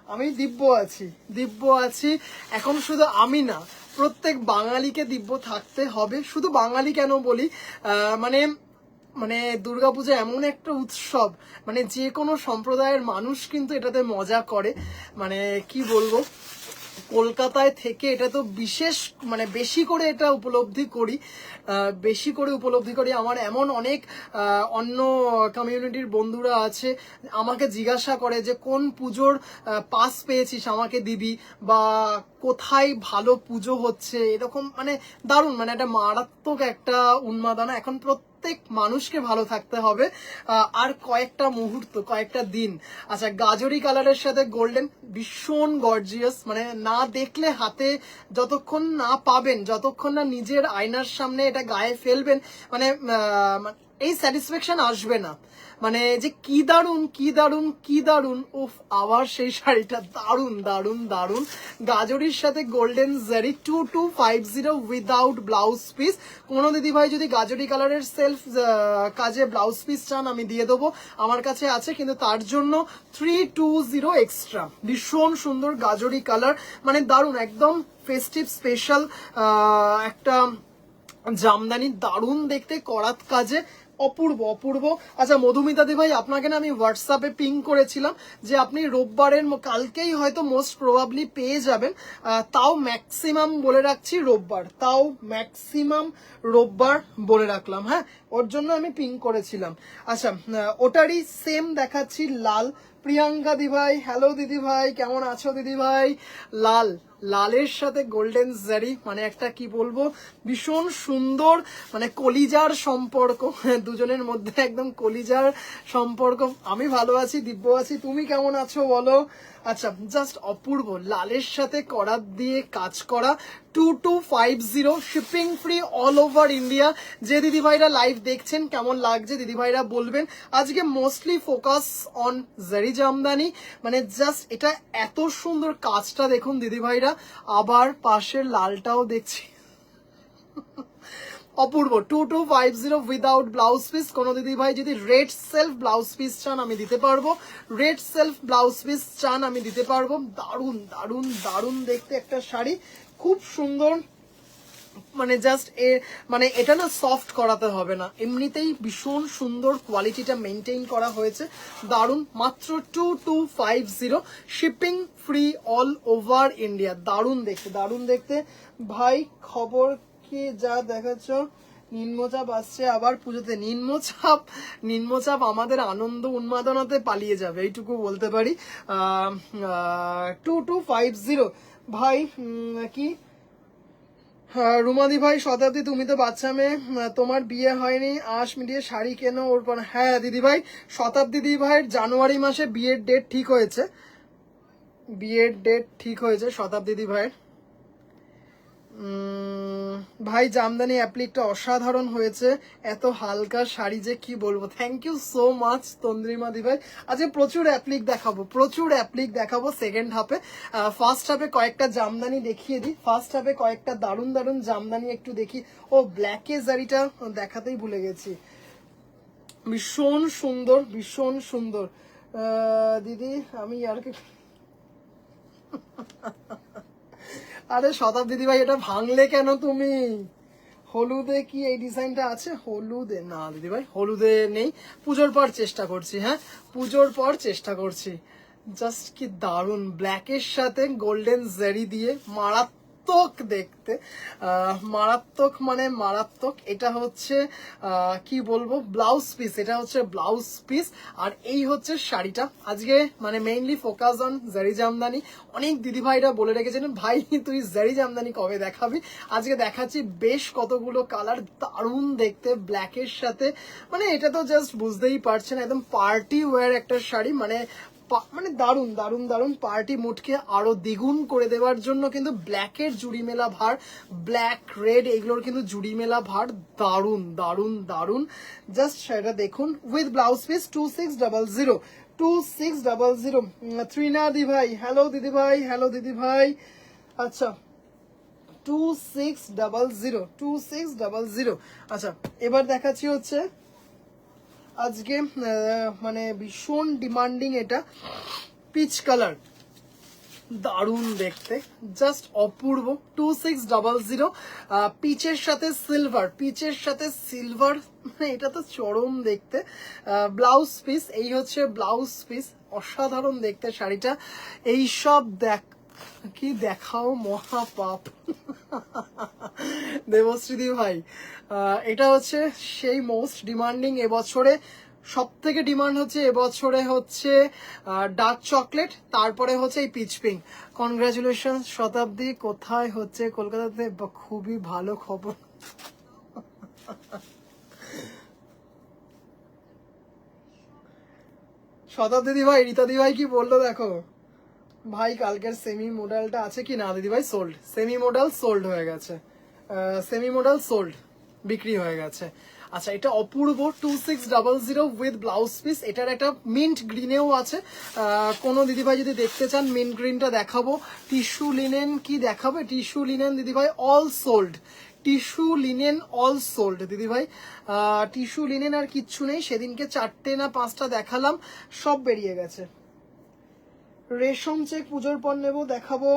আমি দিব্য আছি, দিব্য আছি। এখন শুধু আমি না, প্রত্যেক বাঙালিকে দিব্য থাকতে হবে। শুধু বাঙালি কেন বলি, মানে মানে দুর্গাপূজা এমন একটা উৎসব, মানে যে কোনো সম্প্রদায়ের মানুষ কিন্তু এটাতে মজা করে। মানে কি বলবো, কলকাতায় থেকে এটা তো বিশেষ মানে বেশি করে এটা উপলব্ধি করি, বেশি করে উপলব্ধি করি। আমার এমন অনেক অন্য কমিউনিটির বন্ধুরা আছে, আমাকে জিজ্ঞাসা করে যে কোন পুজোর পাস পেয়েছিস আমাকে দিবি, বা কোথায় ভালো পুজো হচ্ছে, এরকম মানে দারুণ, মানে একটা মারাত্মক একটা উন্মাদনা। এখন প্রত্যেক মানুষকে ভালো থাকতে হবে, আর কয়েকটা মুহূর্ত, কয়েকটা দিন। আচ্ছা গাজরি কালারের সাথে গোল্ডেন ভীষণ গর্জিয়াস, মানে না দেখলে হাতে যতক্ষণ না পাবেন, যতক্ষণ না নিজের আয়নার সামনে এটা গায়ে ফেলবেন, মানে এই স্যাটিসফ্যাকশন আসবে না। মানে যে কি দারুন কি দারুন কি দারুন, উফ আবার সেই শাড়িটা দারুন দারুন দারুন। গাজরির সাথে গোল্ডেন জারি 2250 উইদাউট ব্লাউজ পিস। কোনো দিদি ভাই যদি গাজরি কালারের সেলফ কাজে ব্লাউজ পিস চান আমি দিয়ে দেবো, আমার কাছে আছে, কিন্তু তার জন্য 320 এক্সট্রা। ভীষণ সুন্দর গাজরি কালার, মানে দারুন, একদম ফেস্টিভ স্পেশাল একটা জামদানি, দারুণ দেখতে, করাত কাজে, অপূর্ব অপূর্ব। আচ্ছা মধুমিতা দি ভাই, আপনাকে না আমি হোয়াটসঅ্যাপে পিং করেছিলাম যে আপনি রোববারের কালকেই হয়তো মোস্ট প্রবাবলি পেয়ে যাবেন, তাও ম্যাক্সিমাম বলে রাখছি রোববার, তাও ম্যাক্সিমাম রোববার বলে রাখলাম, হ্যাঁ ওর জন্য আমি পিং করেছিলাম। আচ্ছা ওটারই সেম দেখাচ্ছি লাল। প্রিয়াঙ্কা দি ভাই, হ্যালো দিদি ভাই, কেমন আছো দিদি ভাই? লাল, লালের সাথে গোল্ডেন জারি, মানে একটা কি বলবো ভীষণ সুন্দর, মানে কলিজার সম্পর্ক দুজনের মধ্যে, একদম কলিজার সম্পর্ক। আমি ভালো আছি, দিব্য আছি, তুমি কেমন আছো বলো? আচ্ছা জাস্ট অপূর্ব, লালের সাথে করাত দিয়ে কাজ করা, 2250, shipping free all over India. যে দিদি ভাইরা লাইভ দেখছেন কেমন লাগছে দিদি ভাইরা বলবেন। আজকে মোস্টলি ফোকাস অন জারি জামদানি, মানে জাস্ট এটা এত সুন্দর কাজটা দেখুন দিদি ভাইরা, আবার পাশের লালটাও দেখছি অপূর্ব। 2250 উইদাউট ব্লাউজ পিস। কোনো দিদি ভাই যদি রেড সেলফ ব্লাউজ পিস চান আমি দিতে পারবো, রেড সেলফ ব্লাউজ পিস চান আমি দিতে পারবো। দারুন দারুন দারুন দেখতে একটা শাড়ি, খুব সুন্দর, মানে জাস্ট মানে এটা না সফট করাতে হবে না, এমনিতেই ভীষণ সুন্দর কোয়ালিটিটা মেনটেন করা হয়েছে, দারুন। মাত্র 2250, shipping free all over India. দারুন দেখতে, দারুন দেখতে ভাই। খবর কি যা দেখাচ্ছ? নিম্নচাপ আসছে আবার পুজোতে। নিম্নচাপ আমাদের আনন্দ উন্মাদনাতে পালিয়ে যাবে, এইটুকু বলতে পারি। 2250 ভাই। কি রুমাদি ভাই, শতাব্দী তুমি তো বাচ্চা মেয়ে, তোমার বিয়ে হয়নি, আঁশ মিটিয়ে শাড়ি কেন ওর পর। হ্যাঁ দিদি ভাই, শতাব্দী দিদি ভাইয়ের জানুয়ারি মাসে বিয়ের ডেট ঠিক হয়েছে, বিয়ের ডেট ঠিক হয়েছে শতাব্দী দিদি ভাইয়ের। ভাই জামদানি অ্যাপ্লিকটা অসাধারণ হয়েছে, এত হালকা শাড়ি যে কি বলবো। Thank you so much Tandrima দি ভাই। আজকে প্রচুর অ্যাপ্লিক দেখাবো, প্রচুর অ্যাপ্লিক দেখাবো সেকেন্ড হাফে। ফার্স্ট হাফে কয়েকটা জামদানি দেখিয়ে দিই, ফার্স্ট হাফে কয়েকটা দারুণ দারুণ জামদানি একটু দেখি। ও ব্ল্যাকে জারিটা দেখাতেই ভুলে গেছি, ভীষণ সুন্দর, ভীষণ সুন্দর। দিদি আমি আর কি আরে শতাব্দী দিদি ভাই, এটা ভাঙলে কেন তুমি? হলুদে কি এই ডিজাইনটা আছে? হলুদে না দিদি ভাই, হলুদে নেই, পুজোর পর চেষ্টা করছি, হ্যাঁ পুজোর পর চেষ্টা করছি। জাস্ট কি দারুন, ব্ল্যাকের সাথে গোল্ডেন জারি দিয়ে, মারাত্মক দেখতে, মারাত্মক মানে মারাত্মক। এটা হচ্ছে কি বলবো ব্লাউজ পিস, এটা হচ্ছে ব্লাউজ পিস, আর এই হচ্ছে শাড়িটা। আজকে মানে মেইনলি ফোকাস অন জারি জামদানি। অনেক দিদি ভাইরা বলে রেখেছেন ভাই তুই জারি জামদানি কবে দেখাবি, আজকে দেখাচ্ছি। বেশ কতগুলো কালার, দারুণ দেখতে ব্ল্যাকের সাথে, মানে এটা তো জাস্ট বুঝতেই পারছেন একদম পার্টি ওয়্যার একটা শাড়ি, মানে মানে দারুন দারুন দারুন পার্টি মুডকে আরো দ্বিগুণ করে দেওয়ার জন্য কিন্তু ব্ল্যাকের জুড়ি মেলা ভার, ব্ল্যাক রেড এগুলোর কিন্তু জুড়ি মেলা ভার, দারুন দারুন দারুন। জাস্ট সেটা দেখুন উইথ ব্লাউজ পিস 2600 2600। ত্রিনা দি ভাই হ্যালো দিদি ভাই, হ্যালো দিদি ভাই। আচ্ছা 2600 আচ্ছা এবার দেখাচ্ছি হচ্ছে আজকে মানে ভীষণ ডিমান্ডিং এটা পিচ কালার, দারুণ দেখতে, জাস্ট অপূর্ব। 2600 পিচের সাথে সিলভার, পিচের সাথে সিলভার, মানে এটা তো চরম দেখতে। ব্লাউজ পিস, এই হচ্ছে ব্লাউজ পিস, অসাধারণ দেখতে শাড়িটা। এইসব কি দেখাও মহাপাপ দেবশ্রীদি ভাই, এটা হচ্ছে সেই মোস্ট ডিমান্ডিং এবছরে, সব থেকে ডিমান্ড হচ্ছে এবছরে হচ্ছে ডার্ক চকলেট, তারপরে হচ্ছে এই পিচ পিঙ্ক। কনগ্রাচুলেশন শতাব্দী, কোথায় হচ্ছে? কলকাতাতে। খুবই ভালো খবর। শতাব্দী দি ভাই, রীতা দি ভাই কি বললো দেখো ভাই, কালকের সেমি মডেলটা আছে কি না দিদি ভাই? সোল্ড, সেমি মডেল সোল্ড হয়ে গেছে, সেমি মডেল সোল্ড, বিক্রি হয়ে গেছে। আচ্ছা এটা অপূর্ব 2600 উইথ ব্লাউজ পিস, এটার একটা মিন্ট গ্রিনেও আছে। কোনো দিদিভাই যদি দেখতে চান মিন্ট গ্রিনটা দেখাবো। টিস্যু লিনেন কি দেখাবে? টিস্যু লিনেন দিদিভাই all sold, tissue linen all sold দিদিভাই। টিস্যু লিনেন আর কিচ্ছু নেই, সেদিনকে 4টে না 5টা দেখালাম, সব বেরিয়ে গেছে। রেশম চেক পুজোর পর নেবো, দেখাবো।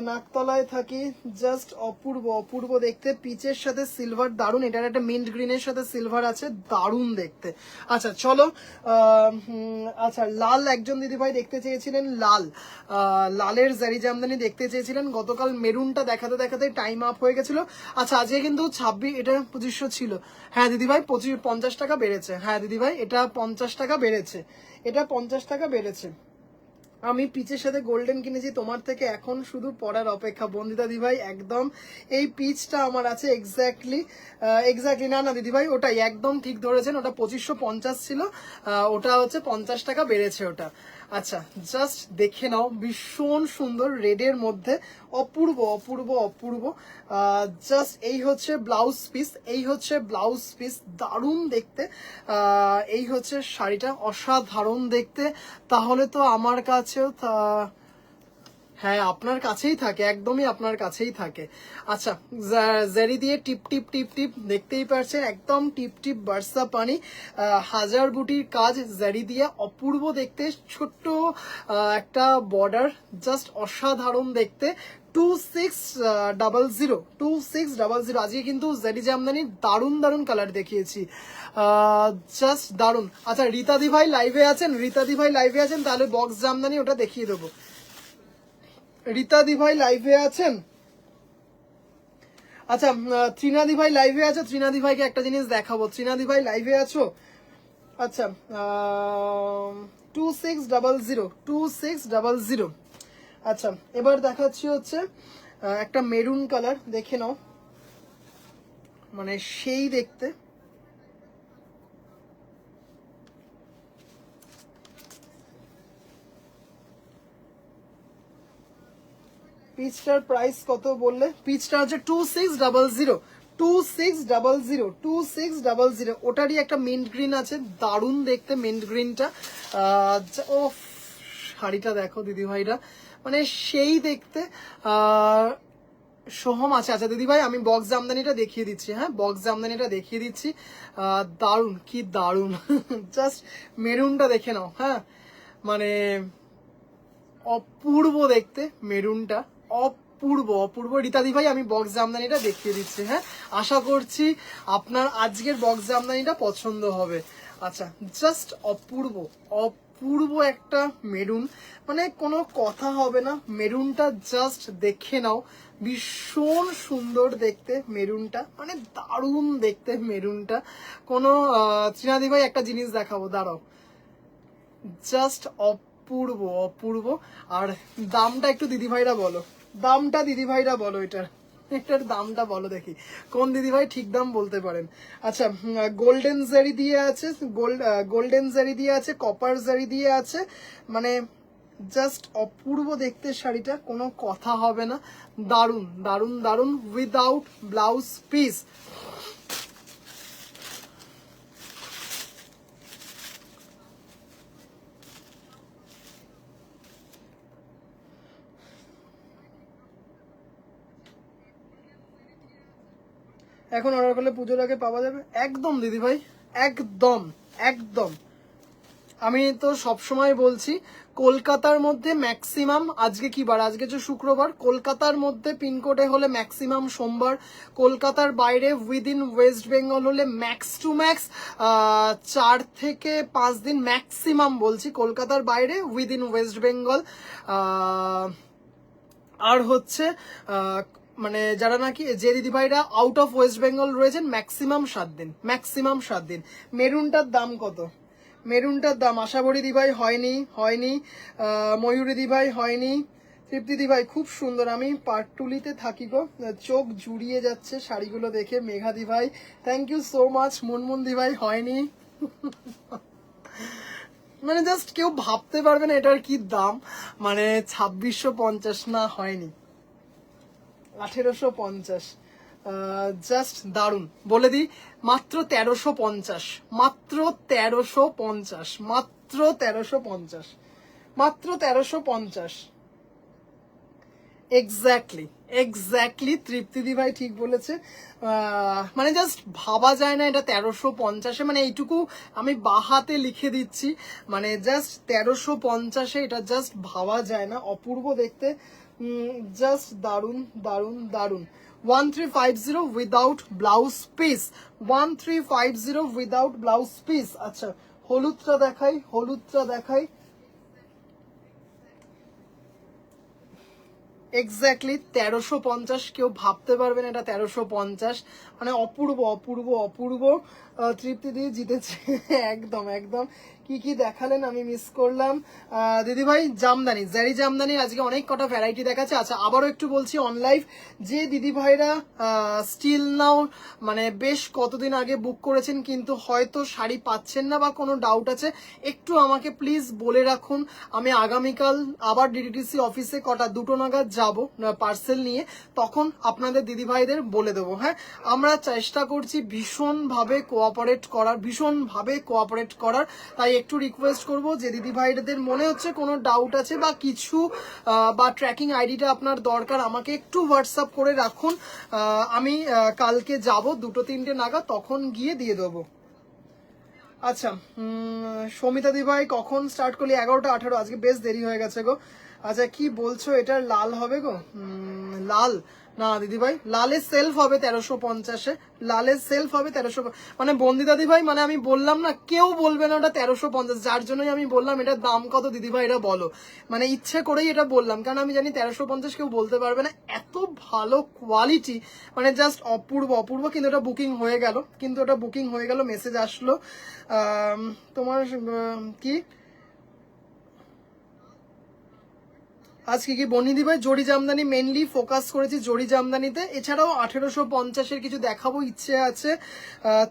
নাকতলায় থাকি, জাস্ট অপূর্ব অপূর্ব দেখতে, পিচের সাথে সিলভার, দারুন। এটার একটা মিন্ট গ্রিনের সাথে সিলভার আছে, দারুন দেখতে। আচ্ছা চলো, আচ্ছা লাল একজন দিদিভাই দেখতে চেয়েছিলেন, লাল, লালের জারি জামদানি দেখতে চেয়েছিলেন। গতকাল মেরুনটা দেখাতে দেখাতে টাইম আপ হয়ে গেছিল। আচ্ছা আজকে কিন্তু 26, এটা 2500 ছিল। হ্যাঁ দিদিভাই 50 টাকা বেড়েছে। হ্যাঁ দিদিভাই এটা 50 টাকা বেড়েছে, এটা 50 টাকা বেড়েছে। আমি পিচের সাথে গোল্ডেন কিনেছি তোমার থেকে, এখন শুধু পড়ার অপেক্ষা। বন্দিতা দিদিভাই একদম এই পিচটা আমার আছে এক্স্যাক্টলি, এক্স্যাক্টলি না না দিদিভাই ওটাই একদম ঠিক ধরেছেন, ওটা 2550 ছিল, ওটা হচ্ছে 50 টাকা বেড়েছে ওটা। আচ্ছা জাস্ট দেখে নাও, ভীষণ সুন্দর রেডের মধ্যে, অপূর্ব অপূর্ব অপূর্ব। জাস্ট এই হচ্ছে ব্লাউজ পিস, এই হচ্ছে ব্লাউজ পিস, দারুণ দেখতে। এই হচ্ছে শাড়িটা, অসাধারণ দেখতে। তাহলে তো আমার কাছেও হ্যাঁ আপনার কাছেই থাকে, একদমই আপনার কাছেই থাকে। আচ্ছা জারি দিয়ে টিপ টিপ টিপ টিপ দেখতেই পারছেন, একদম টিপ টিপ বার্সা পানি, হাজার বুটির কাজ জারি দিয়ে, অপূর্ব দেখতে, ছোট্ট একটা বর্ডার, জাস্ট অসাধারণ দেখতে। 2600 আজকে কিন্তু জারি জামদানি দারুণ দারুণ কালার দেখিয়েছি, জাস্ট দারুণ। আচ্ছা রীতাদি ভাই লাইভে আছেন? রীতাদি ভাই লাইভে আছেন, তাহলে বক্স জামদানি ওটা দেখিয়ে দেবো। রীতাদি ভাই লাইভে আছেন? আচ্ছা ত্রিনাদি ভাই লাইভে আছো? ত্রিনাদি ভাইকে একটা জিনিস দেখাবো, ত্রিনাদি ভাই লাইভে আছো? আচ্ছা 2600। আচ্ছা এবার দেখাচ্ছি হচ্ছে একটা মেরুন কালার, দেখে নাও, মানে সেই দেখতে। পিচটার প্রাইস কত বললে? পিচটা হচ্ছে 2600, 2600। ওটারই একটা মিন্ট গ্রিন আছে, দারুণ দেখতে মিন্ট গ্রিনটা। ও শাড়িটা দেখো দিদি ভাইরা, মানে সেই দেখতে। সোহম আছে। আচ্ছা দিদি ভাই আমি বক্স জামদানিটা দেখিয়ে দিচ্ছি, হ্যাঁ বক্স জামদানিটা দেখিয়ে দিচ্ছি, দারুণ কি দারুণ জাস্ট মেরুনটা দেখে নাও, হ্যাঁ মানে অপূর্ব দেখতে মেরুনটা, অপূর্ব অপূর্ব। রীতাদি ভাই আমি বক্স জামদানিটা দেখিয়ে দিচ্ছি, হ্যাঁ আশা করছি আপনার আজকের বক্স জামদানিটা পছন্দ হবে। আচ্ছা জাস্ট অপূর্ব অপূর্ব একটা মেরুন, মানে কোনো কথা হবে না, মেরুনটা জাস্ট দেখে নাও, ভীষণ সুন্দর দেখতে মেরুনটা, মানে দারুণ দেখতে মেরুনটা। কোনো চীনাদি ভাই একটা জিনিস দেখাবো, দাঁড়াও, জাস্ট অপূর্ব অপূর্ব। আর দামটা একটু দিদিভাইরা বলো, দামটা দিদিভাইরা বলো এটার। এটার দামটা বলো দেখি, কোন দিদি ভাই ঠিক দাম বলতে পারেন। আচ্ছা, গোল্ডেন জারি দিয়ে আছে, গোল্ডেন জারি দিয়ে আছে, কপার জারি দিয়ে আছে, মানে জাস্ট অপূর্ব দেখতে শাড়িটা, কোনো কথা হবে না। দারুন দারুন দারুন, উইদাউট ব্লাউজ পিস। এখন অর্ডার করলে পুজোর আগে পাওয়া যাবে? একদম দিদি ভাই, একদম একদম। আমি তো সবসময় বলছি কলকাতার মধ্যে ম্যাক্সিমাম, আজকে কি বার, আজকে যে শুক্রবার, কলকাতার মধ্যে পিনকোডে হলে ম্যাক্সিমাম সোমবার, কলকাতার বাইরে উইদিন ওয়েস্ট বেঙ্গল হলে ম্যাক্স টু ম্যাক্স 4 থেকে 5 দিন ম্যাক্সিমাম বলছি, কলকাতার বাইরে উইদিন ওয়েস্ট বেঙ্গল। আর হচ্ছে মানে যারা নাকি যে দিদিভাইরা আউট অফ ওয়েস্ট বেঙ্গল রয়েছেন ম্যাক্সিমাম 7 দিন, ম্যাক্সিমাম 7 দিন। মেরুনটার দাম কত? মেরুনটার দাম আশাবরী দিভাই হয়নি, হয়নি, ময়ূরী দিভাই হয়নি, তৃপ্তি দিভাই খুব সুন্দর, আমি পাটুলিতে থাকি গো, চোখ জুড়িয়ে যাচ্ছে শাড়িগুলো দেখে। মেঘা দিভাই thank you so much. Munmun দিভাই হয়নি। মানে জাস্ট কেউ ভাবতে পারবে না এটার কি দাম, মানে 2650 না, হয়নি, 1850। জাস্ট দারুন, বলে দিই মাত্র 1350, মাত্র 1350, মাত্র 1350, মাত্র 1350। এক্স্যাক্টলি এক্স্যাক্টলি, তৃপ্তিদি ভাই ঠিক বলেছে। মানে জাস্ট ভাবা যায় না এটা 1350-এ, মানে এইটুকু আমি বাহাতে লিখে দিচ্ছি, মানে জাস্ট 1350-এ এটা জাস্ট ভাবা যায় না, অপূর্ব দেখতে, জাস্ট দারুন দারুন দারুন। 1350 without blouse piece, 1350 without blouse piece. আচ্ছা, হলুদটা দেখাই, হলুদটা দেখাই। এক্স্যাক্টলি 1350, কেউ ভাবতে পারবেন এটা 1350, মানে অপূর্ব অপূর্ব অপূর্ব। তৃপ্তি দিয়ে জিতেছে। একদম একদম। কি কি দেখালেন, আমি মিস করলাম। দিদি ভাই জামদানি, জারি জামদানি আজকে অনেক কটা ভ্যারাইটি দেখাচ্ছে। আচ্ছা, আবারও একটু বলছি অন লাইভ, যে দিদি ভাইরা স্টিল নাও মানে বেশ কতদিন আগে বুক করেছেন কিন্তু হয়তো শাড়ি পাচ্ছেন না বা কোনো ডাউট আছে, একটু আমাকে প্লিজ বলে রাখুন। আমি আগামীকাল আবার ডিটিডিসি অফিসে কটা 2টো নাগাদ যাব পার্সেল নিয়ে, তখন আপনাদের দিদি ভাইদের বলে দেবো। হ্যাঁ, আমরা চেষ্টা করছি ভীষণভাবে কোঅপারেট করার, ভীষণভাবে কোঅপারেট করার। তাই একটু রিকোয়েস্ট করব যে দিদি ভাইদের মনে হচ্ছে কোনো ডাউট আছে বা কিছু বা ট্র্যাকিং আইডিটা আপনার দরকার, আমাকে একটু হোয়াটসঅ্যাপ করে রাখুন। আমি কালকে যাব 2টো-3টে নাগাদ, তখন গিয়ে দিয়ে দেবো। আচ্ছা, সমিতা দি ভাই কখন স্টার্ট করলি? 11টা 18, আজকে বেশ দেরি হয়ে গেছে গো। আচ্ছা, কি বলছো এটার লাল হবে গো? লাল না দিদি ভাই, লালের সেলফ হবে 1350-এ, লালের সেলফ হবে 1300, মানে বন্দিতা দি ভাই, মানে আমি বললাম না কেউ বলবে না ওটা 1350, যার জন্যই আমি বললাম এটার দাম কত দিদি ভাই এটা বলো, মানে ইচ্ছে করেই এটা বললাম, কারণ আমি জানি 1350 কেউ বলতে পারবে না, এত ভালো কোয়ালিটি, মানে জাস্ট অপূর্ব অপূর্ব। কিন্তু এটা বুকিং হয়ে গেল, কিন্তু ওটা বুকিং হয়ে গেল, মেসেজ আসলো। তোমার কি আজকে কি বনিদি ভাই জড়ি জামদানি মেনলি ফোকাস করেছি জড়ি জামদানিতে, এছাড়াও 1850-এর কিছু দেখাবো ইচ্ছে আছে।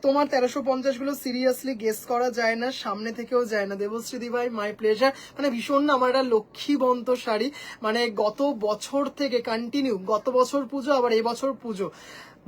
তোমার 1350 গুলো সিরিয়াসলি গেস করা যায় না, সামনে থেকেও যায় না। দেবশ্রী দি ভাই মাই প্লেজার, মানে ভীষণ না, আমার একটা লক্ষ্মীবন্ত শাড়ি, মানে গত বছর থেকে কন্টিনিউ, গত বছর পুজো আবার এই বছর পুজো,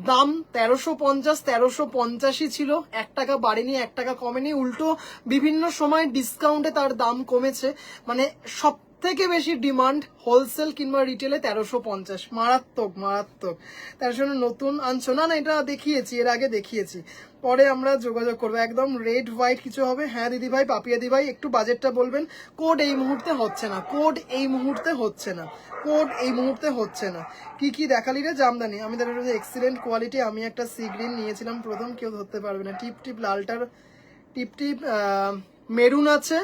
দাম 1350, 1350-ই ছিল, 1 টাকা বাড়েনি, 1 টাকা কমেনি, উল্টো বিভিন্ন সময় ডিসকাউন্টে তার দাম কমেছে, মানে সব থেকে বেশি ডিমান্ড হোলসেল কিংবা রিটেলে 1350, মারাত্মক মারাত্মক। তার জন্য নতুন আনছো না? না, এটা দেখিয়েছি, এর আগে দেখিয়েছি, পরে আমরা যোগাযোগ করবো। একদম রেড হোয়াইট কিছু হবে? হ্যাঁ দিদি ভাই, পাপিয়া দি ভাই একটু বাজেটটা বলবেন। কোড এই মুহূর্তে হচ্ছে না, কোড এই মুহূর্তে হচ্ছে না, কোড এই মুহূর্তে হচ্ছে না। কি কি দেখালি রে জামদানি? আমি তার এক্সিলেন্ট কোয়ালিটি, আমি একটা সি গ্রিন নিয়েছিলাম প্রথম, কেউ ধরতে পারবে না। টিপ টিপ লালটার, টিপ টিপ মেরুন আছে,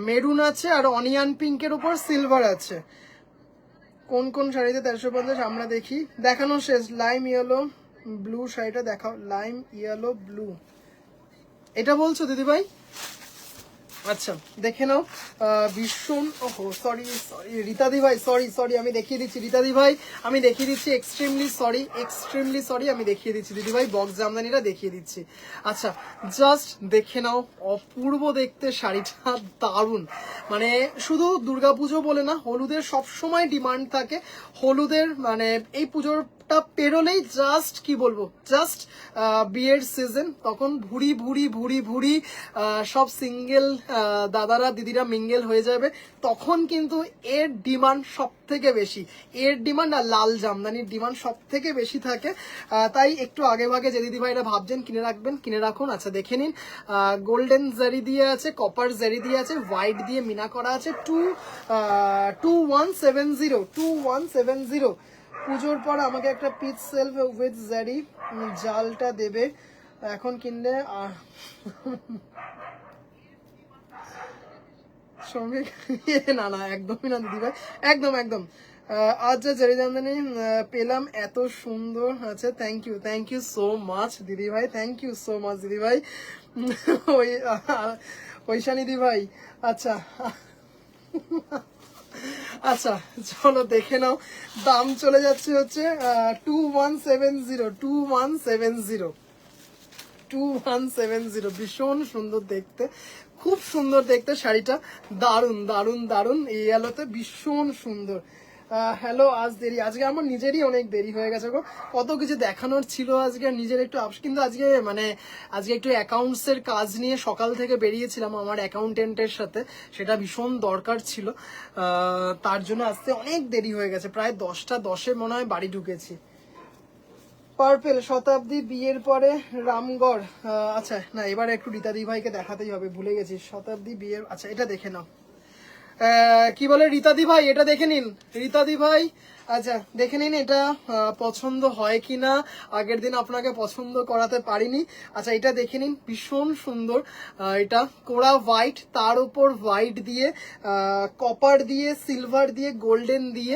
মেরুন আছে, আর অনিয়ন পিঙ্কের উপর সিলভার আছে। কোন কোন শাড়িতে 1350 আমরা দেখি, দেখানো শেষ। লাইম ইয়েলো ব্লু শাড়িটা দেখাও, লাইম ইয়েলো ব্লু, এটা বলছো দিদি ভাই? আচ্ছা দেখে নাও, ভীষণ, ওহো সরি সরি রীতাদি ভাই, সরি সরি আমি দেখিয়ে দিচ্ছি রীতাদি ভাই, আমি দেখিয়ে দিচ্ছি, এক্সট্রিমলি সরি, এক্সট্রিমলি সরি, আমি দেখিয়ে দিচ্ছি দিদি ভাই, বক্স জামদানিটা দেখিয়ে দিচ্ছি। আচ্ছা জাস্ট দেখে নাও, অপূর্ব দেখতে শাড়িটা, দারুণ। মানে শুধু দুর্গাপুজো বলে না, হলুদের সবসময় ডিমান্ড থাকে, হলুদের মানে এই পুজোরটা পেরোলেই জাস্ট কি বলবো, জাস্ট বিয়ের সিজন, তখন ভুড়ি ভুড়ি ভুড়ি ভুড়ি সব সিঙ্গেল দাদারা দিদিরা মিঙ্গেল হয়ে যাবে, তখন কিন্তু এর ডিমান্ড সব থেকে বেশি, এর ডিমান্ড আর লাল জামদানির ডিমান্ড সব থেকে বেশি থাকে। তাই একটু আগে ভাগে যে দিদি ভাইরা ভাবছেন কিনে রাখবেন, কিনে রাখুন। আচ্ছা দেখে নিন, গোল্ডেন জারি দিয়ে আছে, কপার জারি দিয়ে আছে, হোয়াইট দিয়ে মিনা করা আছে, 2170 পুজোর পর আমাকে একটা পিচ সেলফ উইথ জারি জালটা দেবে, এখন কিনলে সঙ্গে না না একদমই না দিদি ভাই, একদম একদম। আজ যা জারি জামদানি পেলাম এত সুন্দর আছে, থ্যাংক ইউ সো মাচ দিদি ভাই, থ্যাংক ইউ সো মাচ দিদি ভাই। ওই ঐশানী দিদি ভাই, আচ্ছা আচ্ছা চলো দেখে নাও, দাম চলে যাচ্ছে হচ্ছে 2170, ভীষণ সুন্দর দেখতে, খুব সুন্দর দেখতে শাড়িটা, দারুন দারুন দারুন, এই আলোতে ভীষণ সুন্দর। হ্যালো, আজ দেরি, আজকে আমার নিজেরই অনেক দেরি হয়ে গেছে গো, কত কিছু দেখানোর ছিল আজকে, নিজের একটু কিন্তু আজকে মানে আজকে একটু অ্যাকাউন্টস এর কাজ নিয়ে সকাল থেকে বেরিয়েছিলাম আমার অ্যাকাউন্টেন্টের সাথে, সেটা ভীষণ দরকার ছিল, তার জন্য আসতে অনেক দেরি হয়ে গেছে, প্রায় 10টা 10-এ মনে হয় বাড়ি ঢুকেছি। পার্পেল শতাব্দী বিয়ের পরে রামগড়, আচ্ছা না এবার একটু রীতাদি ভাইকে দেখাতেই হবে, ভুলে গেছি, শতাব্দী বিয়ের, আচ্ছা এটা দেখে নাও, কি বলে রীতাদি ভাই, এটা দেখে নিন রীতাদি ভাই, আচ্ছা দেখে নিন এটা পছন্দ হয় কিনা, আগের দিন আপনাকে পছন্দ করাতে পারিনি। আচ্ছা এটা দেখে নিন, ভীষণ সুন্দর, এটা কোরা হোয়াইট, তার উপর হোয়াইট দিয়ে কপার দিয়ে সিলভার দিয়ে গোল্ডেন দিয়ে,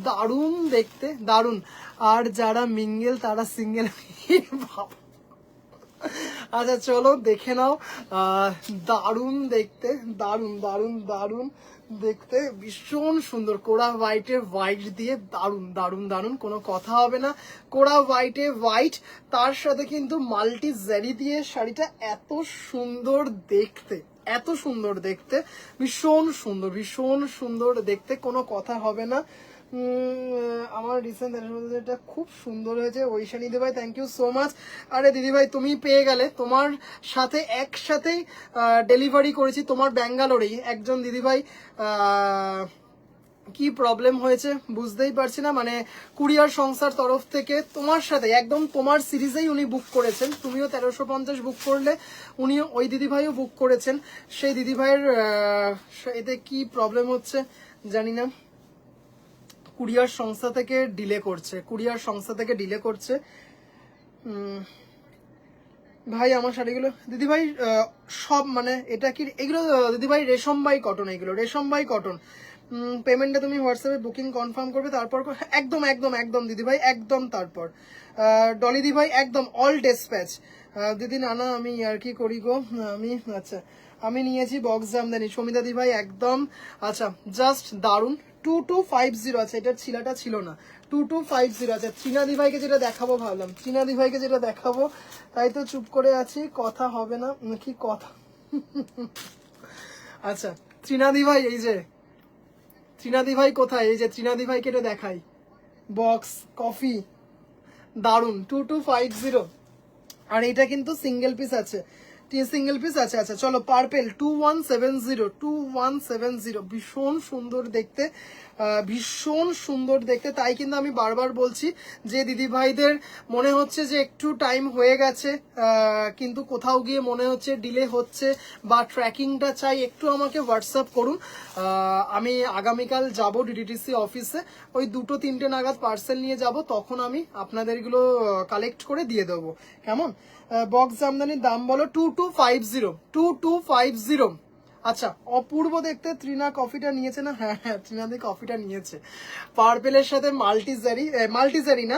দারুণ দেখতে দারুণ। আর যারা মিঙ্গেল তারা সিঙ্গেল, আচ্ছা চলো দেখে নাও, দারুণ দেখতে, দারুণ দারুণ দারুণ দেখতে, ভীষণ সুন্দর, কোরা হোয়াইটে হোয়াইট দিয়ে, দারুণ দারুণ দারুণ, কোনো কথা হবে না, কোরা হোয়াইটে হোয়াইট, তার সাথে কিন্তু মাল্টি জারি দিয়ে শাড়িটা এত সুন্দর দেখতে, এত সুন্দর দেখতে, ভীষণ সুন্দর দেখতে, কোনো কথা হবে না। আমার রিসেন্ট এটা খুব সুন্দর হয়েছে, ঐশানী দিদিভাই থ্যাংক ইউ সো মাচ। আরে দিদিভাই তুমি পেয়ে গেলে, তোমার সাথে একসাথেই ডেলিভারি করেছি, তোমার ব্যাঙ্গালোরেই একজন দিদিভাই কি প্রবলেম হয়েছে বুঝতেই পারছি না, মানে কুরিয়ার সংস্থার তরফ থেকে তোমার সাথে একদম তোমার সিরিজেই উনি বুক করেছেন, তুমিও 1350 বুক করলে, উনিও ওই দিদিভাইও বুক করেছেন, সেই দিদিভাইয়ের এতে কি প্রবলেম হচ্ছে জানি না, কুরিয়ার সংস্থা থেকে ডিলে করছে। ভাই আমার শাড়িগুলো দিদিভাই সব মানে এটা কি এগুলো দিদিভাই রেশম বাই কটন, এগুলো রেশম বাই কটন। পেমেন্টটা তুমি হোয়াটসঅ্যাপে বুকিং কনফার্ম করবে, তারপর একদম একদম একদম দিদিভাই একদম, তারপর ডলি দিদিভাই একদম অল ডেসপ্যাচ। দিদি না আমি আর কি করি গো, আমি আচ্ছা আমি নিয়েছি বক্স জামদানি, সমিতা দিদিভাই একদম, আচ্ছা জাস্ট দারুন, 2250 আছে, এটার ছিলাটা ছিল না, 2250 আছে। ত্রিনাদি ভাইকে যেটা দেখাবো ভাবলাম, ত্রিনাদি ভাইকে যেটা দেখাবো, তাই তো চুপ করে আছি, কথা হবে না কি কথা। আচ্ছা ত্রিনাদি ভাই, এই যে ত্রিনাদি ভাই কোথায়, এই যে ত্রিনাদি ভাইকে এটা দেখাই, বক্স কফি, দারুন 2250, আর এটা কিন্তু সিঙ্গেল পিস আছে, সিঙ্গেল পিস আছে। আচ্ছা চলো পার্পেল 2170, ভীষণ সুন্দর দেখতে, ভীষণ সুন্দর দেখতে, তাই কিন্তু আমি বারবার বলছি যে দিদি ভাইদের মনে হচ্ছে যে একটু টাইম হয়ে গেছে, কিন্তু কোথাও গিয়ে মনে হচ্ছে ডিলে হচ্ছে বা ট্র্যাকিংটা চাই, একটু আমাকে হোয়াটসঅ্যাপ করুন, আমি আগামীকাল যাব ডিডিটিসি অফিসে, ওই 2-3টে নাগাদ পার্সেল নিয়ে যাব, তখন আমি আপনাদেরগুলো কালেক্ট করে দিয়ে দেবো, কেমন। বক্স জামদানির দাম বলো 2250, আচ্ছা, অপূর্ব দেখতে তৃণা কফিটা নিয়েছে না? হ্যাঁ হ্যাঁ, তৃণাদি কফিটা নিয়েছে। পার্পেলের সাথে মাল্টি জারি না,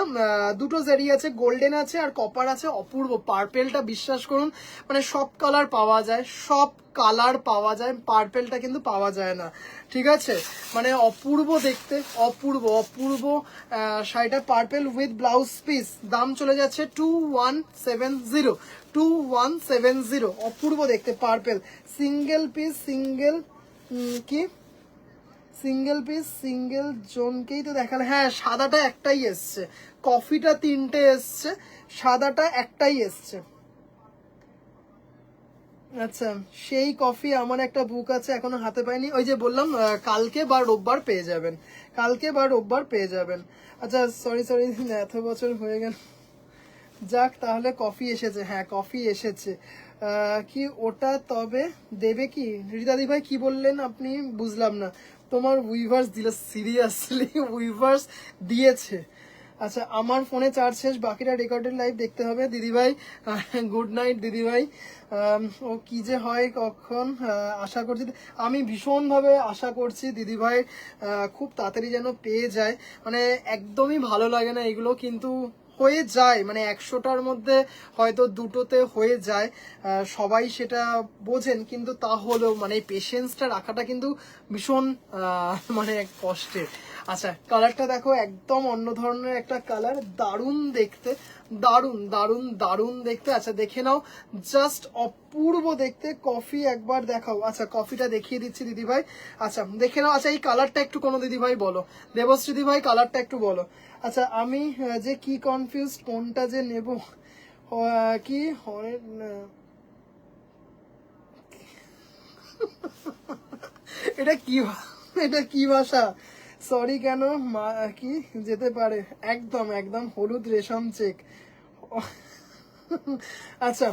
দুটো জারি আছে, গোল্ডেন আছে আর কপার আছে। অপূর্ব। পার্পেলটা বিশ্বাস করুন মানে সব কালার পাওয়া যায়, সব কালার পাওয়া যায়, পার্পেলটা কিন্তু পাওয়া যায় না, ঠিক আছে? মানে অপূর্ব দেখতে, অপূর্ব অপূর্ব শাড়িটা পার্পেল উইথ ব্লাউজ পিস, দাম চলে যাচ্ছে 2170, 2170। অপূর্ব দেখতে পার্পেল, সিঙ্গেল পিস, সিঙ্গেল কি সিঙ্গেল পিস সিঙ্গেল জোনকেই তো দেখালে। হ্যাঁ, সাদাটা একটাই এসছে, কফিটা তিনটে এসছে, সাদাটা একটাই এসছে। আচ্ছা, সেই কফি আমার একটা বুক আছে, এখনো হাতে পাইনি। ওই যে বললাম কালকে বা রোববার পেয়ে যাবেন, কালকে বা রোববার পেয়ে যাবেন। আচ্ছা, সরি সরি, এত বছর হয়ে গেল। যাক, তাহলে কফি এসেছে, হ্যাঁ কফি এসেছে। কি ওটা তবে দেবে কি? রিতাদি ভাই কি বললেন আপনি? বুঝলাম না। তোমার উইভার্স দিল? সিরিয়াসলি উইভার্স দিয়েছে? আচ্ছা, আমার ফোনে চার্জ শেষ, বাকিটা রেকর্ডেড লাইভ দেখতে হবে। দিদিভাই গুড নাইট দিদিভাই। ও কি যে হয় কখন, আশা করছি, আমি ভীষণভাবে আশা করছি দিদিভাই খুব তাড়াতাড়ি যেন পেয়ে যায়। মানে একদমই ভালো লাগে না এগুলো, কিন্তু হয়ে যায়, মানে 100টার মধ্যে হয়তো দুটোতে হয়ে যায়। সবাই সেটা বোঝেন, কিন্তু তাহলেও মানে এই পেশেন্সটা রাখাটা কিন্তু ভীষণ মানে কষ্টের। আচ্ছা, কালারটা দেখো, একদম অন্য ধরনের একটা কালার, দারুণ দেখতে, দারুণ দারুণ দারুণ দেখতে। আচ্ছা দেখে নাও, জাস্ট অপূর্ব দেখতে। কফি একবার দেখাও। আচ্ছা, কফিটা দেখিয়ে দিচ্ছি দিদিভাই। আচ্ছা দেখে নাও। আচ্ছা, এই কালারটা একটু কোনো দিদিভাই বলো, দেবশ্রী দিদিভাই কালারটা একটু বলো। আচ্ছা, আমি যে কি কনফিউজ, কোনটা যে নেব, কি এটা কি এটা কি ভাষা? সরি কেন কি যেতে পারে? একদম একদম হলুদ রেশম চেক। আচ্ছা,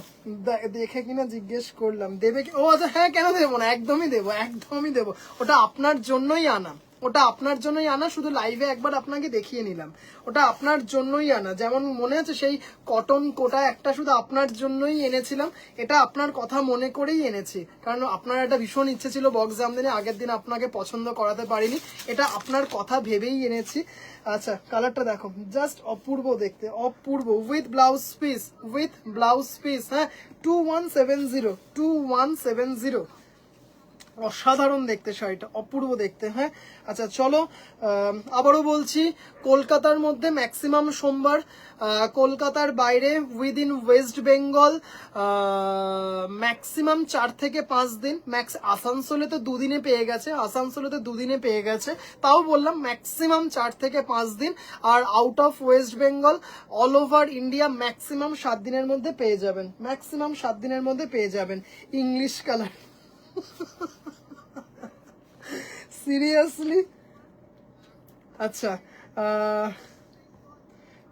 দেখে কিনা জিজ্ঞেস করলাম দেবে কি? ও আচ্ছা, হ্যাঁ কেন দেবো না, একদমই দেবো, একদমই দেবো। ওটা আপনার জন্যই আনা, ওটা আপনার জন্যই আনা, শুধু লাইভে একবার আপনাকে দেখিয়ে নিলাম। ওটা আপনার জন্যই আনা। যেমন মনে আছে সেই কটন কোটা একটা শুধু আপনার জন্যই এনেছিলাম, এটা আপনার কথা মনে করেই এনেছি, কারণ আপনার একটা ভীষণ ইচ্ছে ছিল বক্স জামদানি, আগের দিন আপনাকে পছন্দ করাতে পারিনি, এটা আপনার কথা ভেবেই এনেছি। আচ্ছা, কালারটা দেখো, জাস্ট অপূর্ব দেখতে, অপূর্ব, with blouse piece, with blouse piece. হ্যাঁ, 2170, 2170। অসাধারণ দেখতে শাড়িটা, অপূর্ব দেখতে। হ্যাঁ, আচ্ছা চলো, আবারও বলছি, কলকাতার মধ্যে ম্যাক্সিমাম সোমবার, কলকাতার বাইরে উইদিন ওয়েস্ট বেঙ্গল ম্যাক্সিমাম 4 থেকে 5 দিন, আসানসোলে তো দুদিনে পেয়ে গেছে, আসানসোলে তো দুদিনে পেয়ে গেছে, তাও বললাম ম্যাক্সিমাম 4 থেকে 5 দিন। আর out of West Bengal all over India maximum 7 দিনের মধ্যে পেয়ে যাবেন, ম্যাক্সিমাম 7 দিনের মধ্যে পেয়ে যাবেন। English colour, seriously? আচ্ছা,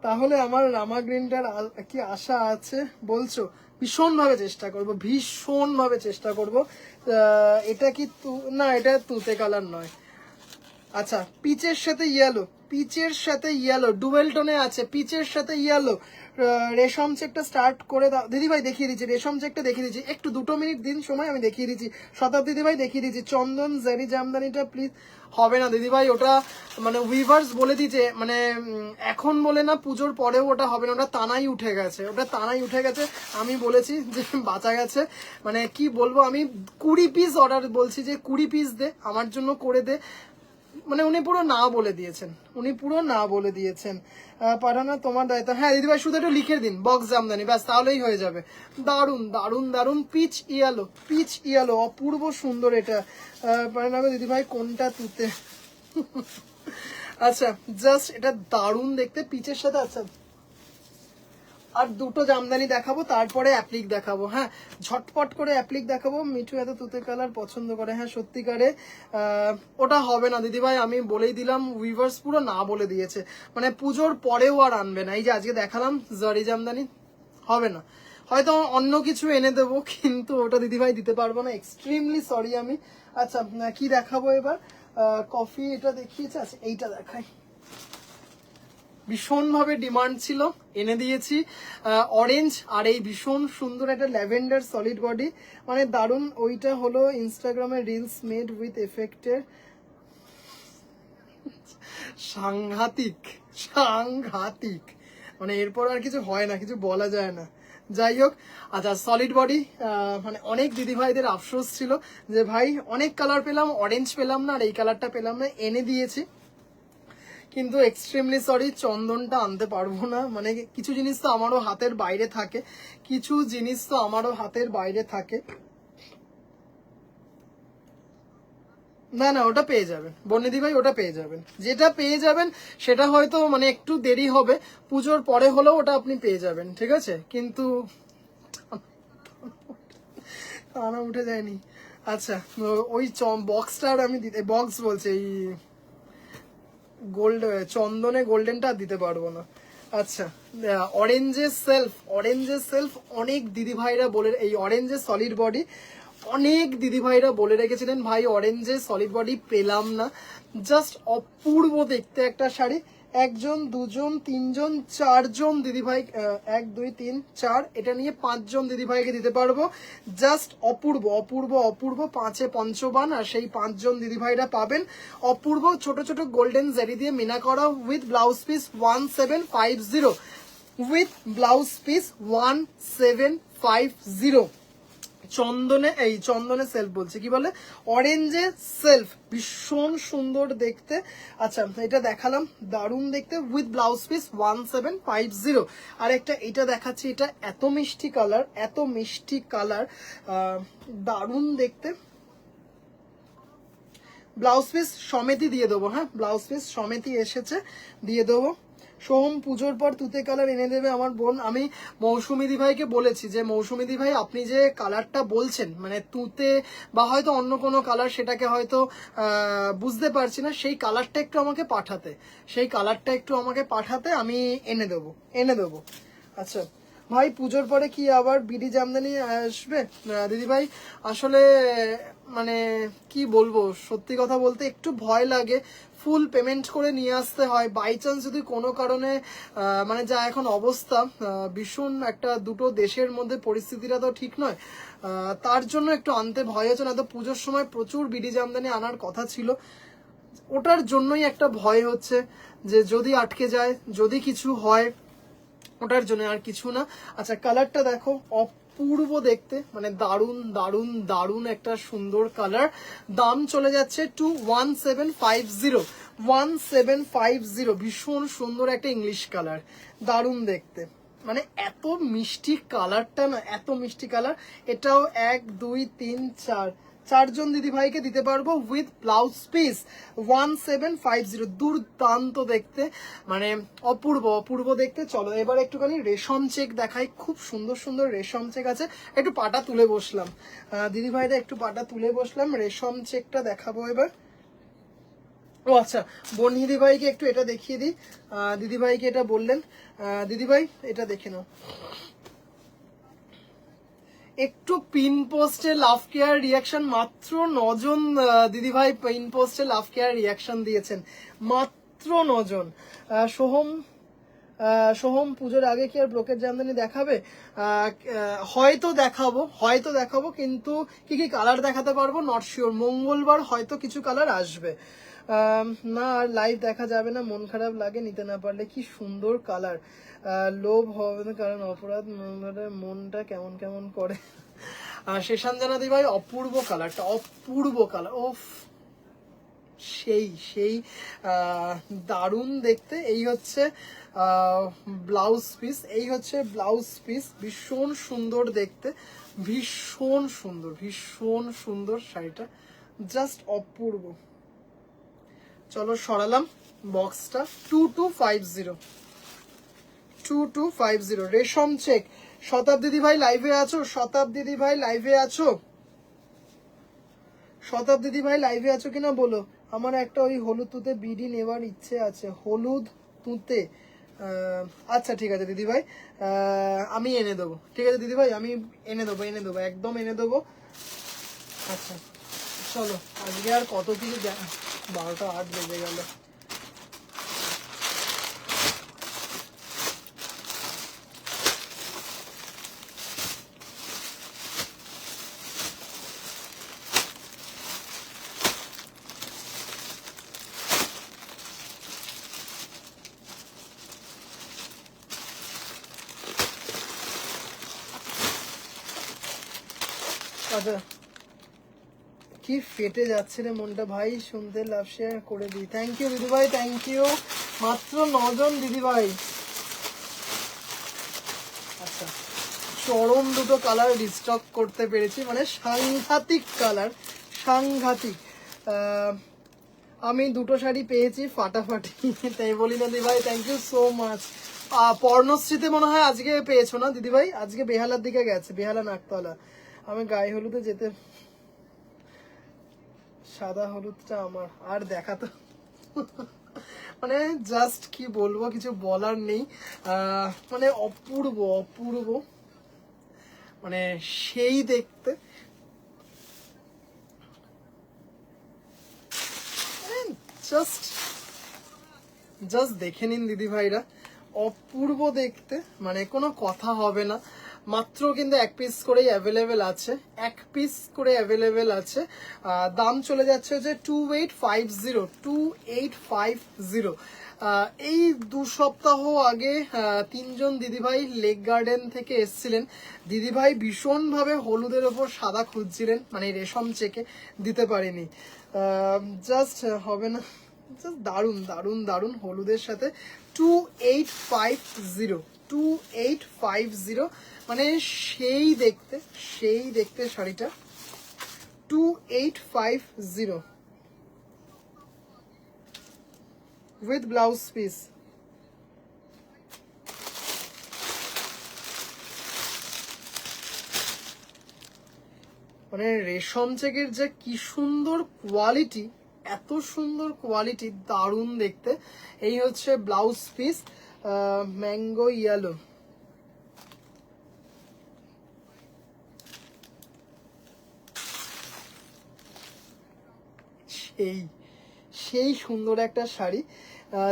তাহলে আমার রামা গ্রিনটার কি আশা আছে বলছো? ভীষণভাবে চেষ্টা করব, ভীষণভাবে চেষ্টা করব। এটা কি না, এটা তুতে কালার নয়। আচ্ছা, পিচের সাথে ইয়েলো, পিচের সাথে ইয়েলো, ডুয়েল টোনে আছে, পিচের সাথে ইয়েলো। রেশম চেকটা স্টার্ট করে দাও দিদিভাই, দেখিয়ে দিচ্ছি, রেশম চেকটা দেখিয়ে দিচ্ছি, একটু 2 মিনিট দিন সময়, আমি দেখিয়ে দিচ্ছি। শতাব্দী দিদিভাই দেখিয়ে দিচ্ছি, চন্দন জারি জামদানিটা প্লিজ। হবে না দিদিভাই, ওটা মানে উইভার্স বলে দিয়েছে, মানে এখন বলে না, পুজোর পরেও ওটা হবে না, ওটা টানাই উঠে গেছে, ওটা টানাই উঠে গেছে। আমি বলেছি যে বাঁচা গেছে, মানে কি বলবো, আমি 20 পিস অর্ডার বলছি যে 20 পিস দে আমার জন্য, করে দে। মানে উনি পুরো না বলে দিয়েছেন, উনি পুরো না বলে দিয়েছেন। পাঠানো তোমার দায়িত্ব। হ্যাঁ দিদিভাই, শুধু একটু লিখে দিন বক্স জামদানি, ব্যাস তাহলেই হয়ে যাবে। দারুন দারুন দারুন, পিচ ইয়ালো, পিচ ইয়ালো, অপূর্ব সুন্দর এটা। পাঠানো দিদিভাই, কোনটা তুতে? আচ্ছা, জাস্ট এটা দারুন দেখতে পিচের সাথে। আচ্ছা, আর দুটো জামদানি দেখাবো, তারপরে অ্যাপ্লিক দেখাবো। হ্যাঁ, ঝটপট করে অ্যাপ্লিক দেখাবো। মিঠু এত তুতে কালার পছন্দ করে? হ্যাঁ সত্যিকারে ওটা হবে না দিদিভাই, আমি বলেই দিলাম, উইভার্স পুরো না বলে দিয়েছে, মানে পুজোর পরেও আর আনবে না। এই যে আজকে দেখালাম জারি জামদানি, হবে না। হয়তো অন্য কিছু এনে দেবো, কিন্তু ওটা দিদিভাই দিতে পারবো না, এক্সট্রিমলি সরি আমি। আচ্ছা, কি দেখাবো এবার? কফি এটা দেখিয়েছে, আচ্ছা এইটা দেখাই। ভীষণভাবে ডিমান্ড ছিল, এনে দিয়েছি। অরেঞ্জ আর এই ভীষণ সুন্দর একটা ল্যাভেন্ডার সলিড বডি, মানে দারুণ। ওইটা হলো ইনস্টাগ্রামে রিলস মেড উইথ এফেক্টের, সাংঘাতিক সাংঘাতিক, মানে এরপর আর কিছু হয় না, কিছু বলা যায় না। যাই হোক, আচ্ছা সলিড বডি, মানে অনেক দিদিভাইদের আফসোস ছিল যে ভাই অনেক কালার পেলাম, অরেঞ্জ পেলাম না আর এই কালারটা পেলাম না, এনে দিয়েছি। কিন্তু এক্সট্রিমলি সরি, চন্দনটা আনতে পারবো না। মানে কিছু জিনিস তো আমারও হাতের বাইরে থাকে, কিছু জিনিস তো আমারও হাতের বাইরে থাকে। না না, ওটা পেয়ে যাবেন বর্ণিদি ভাই, ওটা পেয়ে যাবেন। যেটা পেয়ে যাবেন সেটা হয়তো মানে একটু দেরি হবে, পুজোর পরে হলেও ওটা আপনি পেয়ে যাবেন, ঠিক আছে? কিন্তু টানা উঠে যায়নি। আচ্ছা, ওই বক্সটার আমি দিতে, বক্স বলছে এই গোল্ড, চন্দনে গোল্ডেনটা দিতে পারবো না। আচ্ছা, অরেঞ্জের সেলফ অনেক দিদি ভাইরা বলে, এই অরেঞ্জের সলিড বডি অনেক দিদি ভাইরা বলে রেখেছিলেন ভাই অরেঞ্জের সলিড বডি পেলাম না। জাস্ট অপূর্ব দেখতে একটা শাড়ি। একজন, দুজন, তিনজন, চারজন দিদিভাই, 1 2 3 4, এটা নিয়ে 5 জন দিদিভাইকে দিতে পারবো। জাস্ট অপূর্ব অপূর্ব অপূর্ব, 5-এ পঞ্চবান, আর সেই 5 জন দিদিভাইরা পাবেন অপূর্ব ছোট ছোট গোল্ডেন জারি দিয়ে মিনা করা with blouse piece 1750, with blouse piece 1750। চন্দনে, এই চন্দনে সেলফ বলছে, কি বলে, অরেঞ্জে সেলফ, ভীষণ সুন্দর দেখতে। আচ্ছা, এটা দেখালাম, দারুণ দেখতে, উইথ ব্লাউজ পিস 1750। আর একটা এটা দেখাচ্ছি, এটা এত মিষ্টি কালার, এত মিষ্টি কালার, দারুণ দেখতে। ব্লাউজ পিস সমেতই দিয়ে দেবো, হ্যাঁ ব্লাউজ পিস সমেতই এসেছে, দিয়ে দেবো। সোহম, পুজোর পর তুতে কালার এনে দেবে আমার বোন। আমি মৌসুমী দি ভাইকে বলেছি যে মৌসুমী দি ভাই আপনি যে কালারটা বলছেন, মানে তুতে বা হয়তো অন্য কোনো কালার, সেটাকে হয়তো বুঝতে পারছি না, সেই কালারটা একটু আমাকে পাঠাতে, সেই কালারটা একটু আমাকে পাঠাতে, আমি এনে দেবো। আচ্ছা ভাই, পুজোর পরে কি আবার বিডি জামদানি আসবে? দিদি ভাই আসলে মানে কি বলবো, সত্যি কথা বলতে একটু ভয় লাগে, ফুল পেমেন্ট করে নিয়ে আসতে হয়। বাই চান্স যদি কোনো কারণে মানে যা এখন অবস্থা, ভীষণ একটা দুটো দেশের মধ্যে পরিস্থিতিটা তো ঠিক নয়, তার জন্য একটু আনতে ভয় হচ্ছে। না তো পুজোর সময় প্রচুর বিডি জামদানি আনার কথা ছিল, ওটার জন্যই একটা ভয় হচ্ছে যে যদি আটকে যায়, যদি কিছু হয়, ওটার জন্য, আর কিছু না। আচ্ছা, কালারটা দেখো, অপূর্ব দেখতে, মানে দারুণ দারুণ দারুণ একটা সুন্দর কালার। দাম চলে যাচ্ছে টু 1750, 1750। ভীষণ সুন্দর একটা ইংলিশ কালার, দারুণ দেখতে, মানে এত মিষ্টি কালারটা না, এত মিষ্টি কালার। এটাও 1 2 3 4, 4 জন দিদি ভাইকে দিতে পারবো উইথ ব্লাউজ পিস 1750। দুর্দান্ত দেখতে, মানে অপূর্ব অপূর্ব দেখতে। চলো এবার একটুখানি রেশম চেক দেখাই, খুব সুন্দর সুন্দর রেশম চেক আছে। একটু পাটা তুলে বসলাম, দিদি ভাইরা একটু পাটা তুলে বসলাম, রেশম চেকটা দেখাবো এবার। ও আচ্ছা, বর্ণিদি ভাইকে একটু এটা দেখিয়ে দিই, দিদি ভাইকে এটা বললেন, দিদি ভাই এটা দেখে নাও একটু। পিন পোস্টে লাভ কেয়ার রিয়াকশন, মাত্র 9 জন দিদিভাই পিন পোস্টে লাভ কেয়ার রিয়াকশন দিয়েছেন, মাত্র 9 জন। সোহম, সোহম, পুজোর আগে কি আর ব্রোকেট জামদানি দেখাবে? হয়তো দেখাবো, কিন্তু কি কি কালার দেখাতে পারবো নট শিওর। মঙ্গলবার হয়তো কিছু কালার আসবে। না আর লাইভ দেখা যাবে না, মন খারাপ লাগে নিতে না পারলে। কি সুন্দর কালার, লোভ হবে না কারণ অপরাধ, মনটা কেমন কেমন করে। শেষান জানাদি ভাই, অপূর্ব কালারটা, অপূর্ব কালার, ওফ সেই সেই দারুণ দেখতে। এই হচ্ছে ব্লাউজ পিস, এই হচ্ছে ব্লাউজ পিস, ভীষণ সুন্দর দেখতে, ভীষণ সুন্দর, ভীষণ সুন্দর শাড়িটা, জাস্ট অপূর্ব। চলো সরালাম বক্সটা। 2250 রেশম চেক। শতাব্দী ভাই লাইভে আছো? শতাব্দী ভাই লাইভে আছো? শতাব্দী ভাই লাইভে আছো কিনা বলো। আমার একটা ওই হলুদ তুতে বিডি নেওয়ার ইচ্ছে আছে, হলুদ তুতে। আচ্ছা ঠিক আছে দিদি ভাই, আমি এনে দেবো, ঠিক আছে দিদি ভাই, আমি এনে দেবো একদম এনে দেবো। আচ্ছা চলো, আজকে আর কত কিছু 12টা 8 বেজে গেল। আচ্ছা, কি ফেটে যাচ্ছে রে মনটা ভাই শুনতে, লাভ শেয়ার করে দিই। থ্যাংক ইউ দিদি ভাই, থ্যাংক ইউ। মাত্র 9 জন দিদি ভাই। আচ্ছা, চরম দুটো কালার রিস্টক করতে পেরেছি, মানে সাংঘাতিক কালার, সাংঘাতিক। আমি দুটো শাড়ি পেয়েছি ফাটাফাটি, তাই বলি না দিদি ভাই, থ্যাংক ইউ সো মাচ। পর্ণশ্রীতে মনে হয় আজকে পেয়েছো না দিদি ভাই? আজকে বেহালার দিকে গেছে, বেহালা নাকতলা। আমি গায়ে হলুদে যেতে, সাদা হলুদটা আমার আর দেখা তো মানে জাস্ট কি বলবো, কিছু বলার নেই। মানে অপূর্ব অপূর্ব, মানে সেই দেখতে। জাস্ট জাস্ট দেখে নিন দিদি ভাইরা, অপূর্ব দেখতে, মানে কোনো কথা হবে না। মাত্র কিন্তু 1 পিস করেই অ্যাভেলেবেল আছে, 1 পিস করে অ্যাভেলেবেল আছে। দাম চলে যাচ্ছে হচ্ছে 2850, 2850। এই 2 সপ্তাহ আগে 3 জন দিদিভাই লেক গার্ডেন থেকে এসছিলেন। দিদিভাই ভীষণভাবে হলুদের ওপর সাদা খুঁজছিলেন, মানে রেশম চেকে দিতে পারিনি। জাস্ট হবে না, জাস্ট দারুণ দারুণ দারুণ হলুদের সাথে। 2850, 2850, মানে সেই দেখতে, সেই দেখতে শাড়িটা। 2850 উইথ ব্লাউজ পিস। মানে রেশম চেকের যে কি সুন্দর কোয়ালিটি, এত সুন্দর কোয়ালিটি, দারুণ দেখতে। এই হচ্ছে ব্লাউজ পিস, ম্যাঙ্গো ইয়েলো। সেই সেই সুন্দর একটা শাড়ি।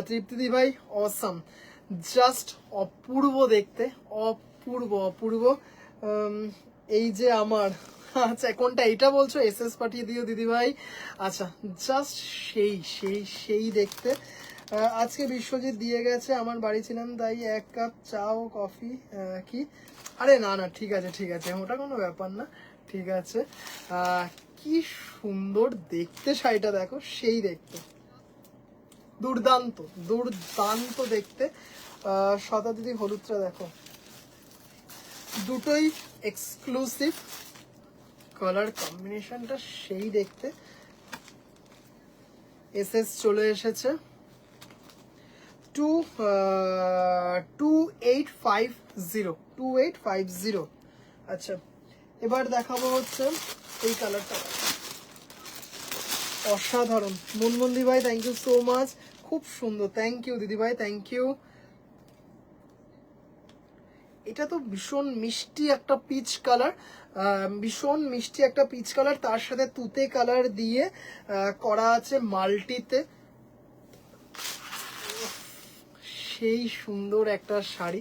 তৃপ্তিদি ভাই অসাম, জাস্ট অপূর্ব দেখতে, অপূর্ব অপূর্ব। এই যে আমার, আচ্ছা কোনটা এটা বলছো, এসএস পাঠিয়ে দিও দিদি ভাই। আচ্ছা, জাস্ট সেই সেই সেই দেখতে। আজকে বিশ্বজিৎ দিয়ে গেছে, আমার বাড়ি ছিলাম তাই 1 কাপ চা ও কফি। কি, আরে না না, ঠিক আছে ঠিক আছে, ওটা কোনো ব্যাপার না, ঠিক আছে। কি সুন্দর দেখতে শাড়িটা, দেখো সেই দেখতে, দুর্দান্ত দুর্দান্ত দেখতে। শতাদিদি হলুদটা দেখো, দুটোই এক্সক্লুসিভ, কালার কম্বিনেশনটা সেই দেখতে। এসএস চলে এসেছে। 2850। আচ্ছা, এবার দেখাবো হচ্ছে এই কালারটা, অসাধারণ। মুনমুন্দি ভাই থ্যাংক ইউ সো মাচ, খুব সুন্দর, থ্যাংক ইউ দিদি ভাই, থ্যাংক ইউ। এটা তো ভীষণ মিষ্টি একটা পিচ কালার, ভীষণ মিষ্টি একটা পিচ কালার, তার সাথে তুতে কালার দিয়ে করা আছে মাল্টিতে। সেই সুন্দর একটা শাড়ি,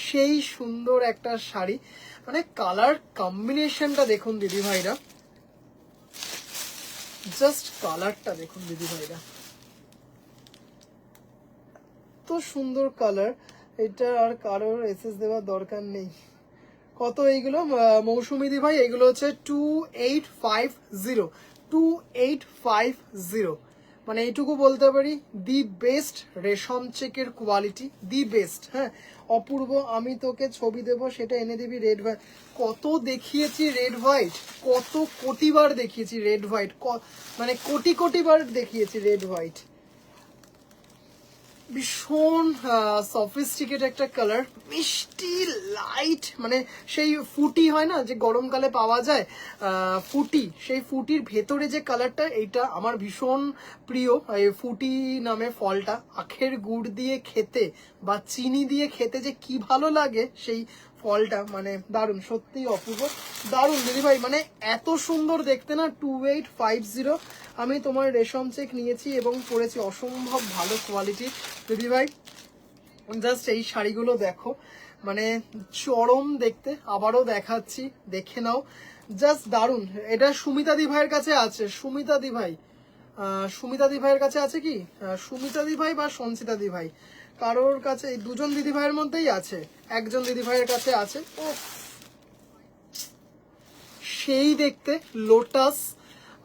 সেই সুন্দর একটা শাড়ি, মানে কালার কম্বিনেশনটা দেখুন দিদি ভাইরা, জাস্ট কালারটা দেখুন দিদি ভাইরা, এত সুন্দর কালার। এটা আর কারোর এসএস দেওয়ার দরকার নেই। কত এইগুলো মৌসুমি দি ভাই? এগুলো হচ্ছে 2850, 2850। মানে এইটুকু বলতে পারি, দি বেস্ট রেশম চেকের কোয়ালিটি, দি বেস্ট। হ্যাঁ, অপূর্ব। আমি তোকে ছবি দেবো, সেটা এনে দিবি রেড হোয়াইট। কত দেখিয়েছি রেড হোয়াইট, কত কোটিবার দেখিয়েছি রেড হোয়াইট, মানে কোটি কোটিবার দেখিয়েছি রেড হোয়াইট। ভীষণ সফিস্টিকেট একটা কালার, মিষ্টি লাইট, মানে সেই ফুটি হয় না যে গরমকালে পাওয়া যায়, ফুটি, সেই ফুটির ভেতরে যে কালারটা, এইটা আমার ভীষণ প্রিয়। এই ফুটি নামে ফলটা আখের গুড় দিয়ে খেতে বা চিনি দিয়ে খেতে যে কি ভালো লাগে সেই ফলটা, মানে দারুণ, সত্যিই অপূর্ব, দারুণ দিদিভাই, মানে এত সুন্দর দেখতে না। 2850। আমি তোমার রেশম চেক নিয়েছি এবং পরেছি, অসম্ভব ভালো কোয়ালিটি দিদিভাই। জাস্ট এই শাড়িগুলো দেখো, মানে চরম দেখতে, আবারও দেখাচ্ছি, দেখে নাও, জাস্ট দারুণ। এটা সুমিতা দি ভাইয়ের কাছে আছে, সুমিতা দি ভাই, সুমিতা দি ভাইয়ের কাছে আছে কি, সুমিতা দি ভাই বা সঞ্চিতা দি ভাই, কারোর কাছে, এই দুজন দিদি ভাইয়ের মধ্যেই আছে, একজন দিদি ভাইয়ের কাছে আছে। ও সেই দেখতে, লোটাস,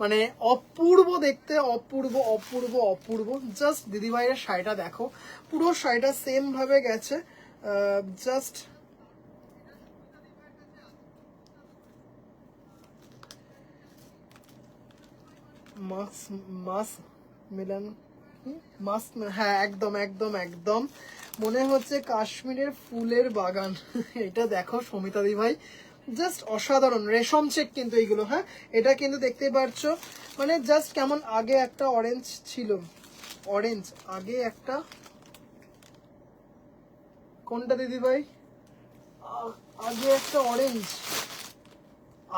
মানে অপূর্ব দেখতে, অপূর্ব অপূর্ব অপূর্ব। জাস্ট দিদিভাইয়ের শাড়িটা দেখো, পুরো শাড়িটা সেম ভাবে গেছে। জাস্ট মাস মাস মিলান, মাস্ক, হ্যাঁ একদম একদম একদম, মনে হচ্ছে কাশ্মীরের ফুলের বাগান। এটা দেখো সমিতা দি ভাই, জাস্ট অসাধারণ। রেশম চেক কিন্তু এইগুলো, হ্যাঁ এটা কিন্তু দেখতেই পারছো, মানে জাস্ট কেমন আগে একটা অরেঞ্জ ছিল, অরেঞ্জ আগে একটা, কোনটা দিদি ভাই, আগে একটা অরেঞ্জ,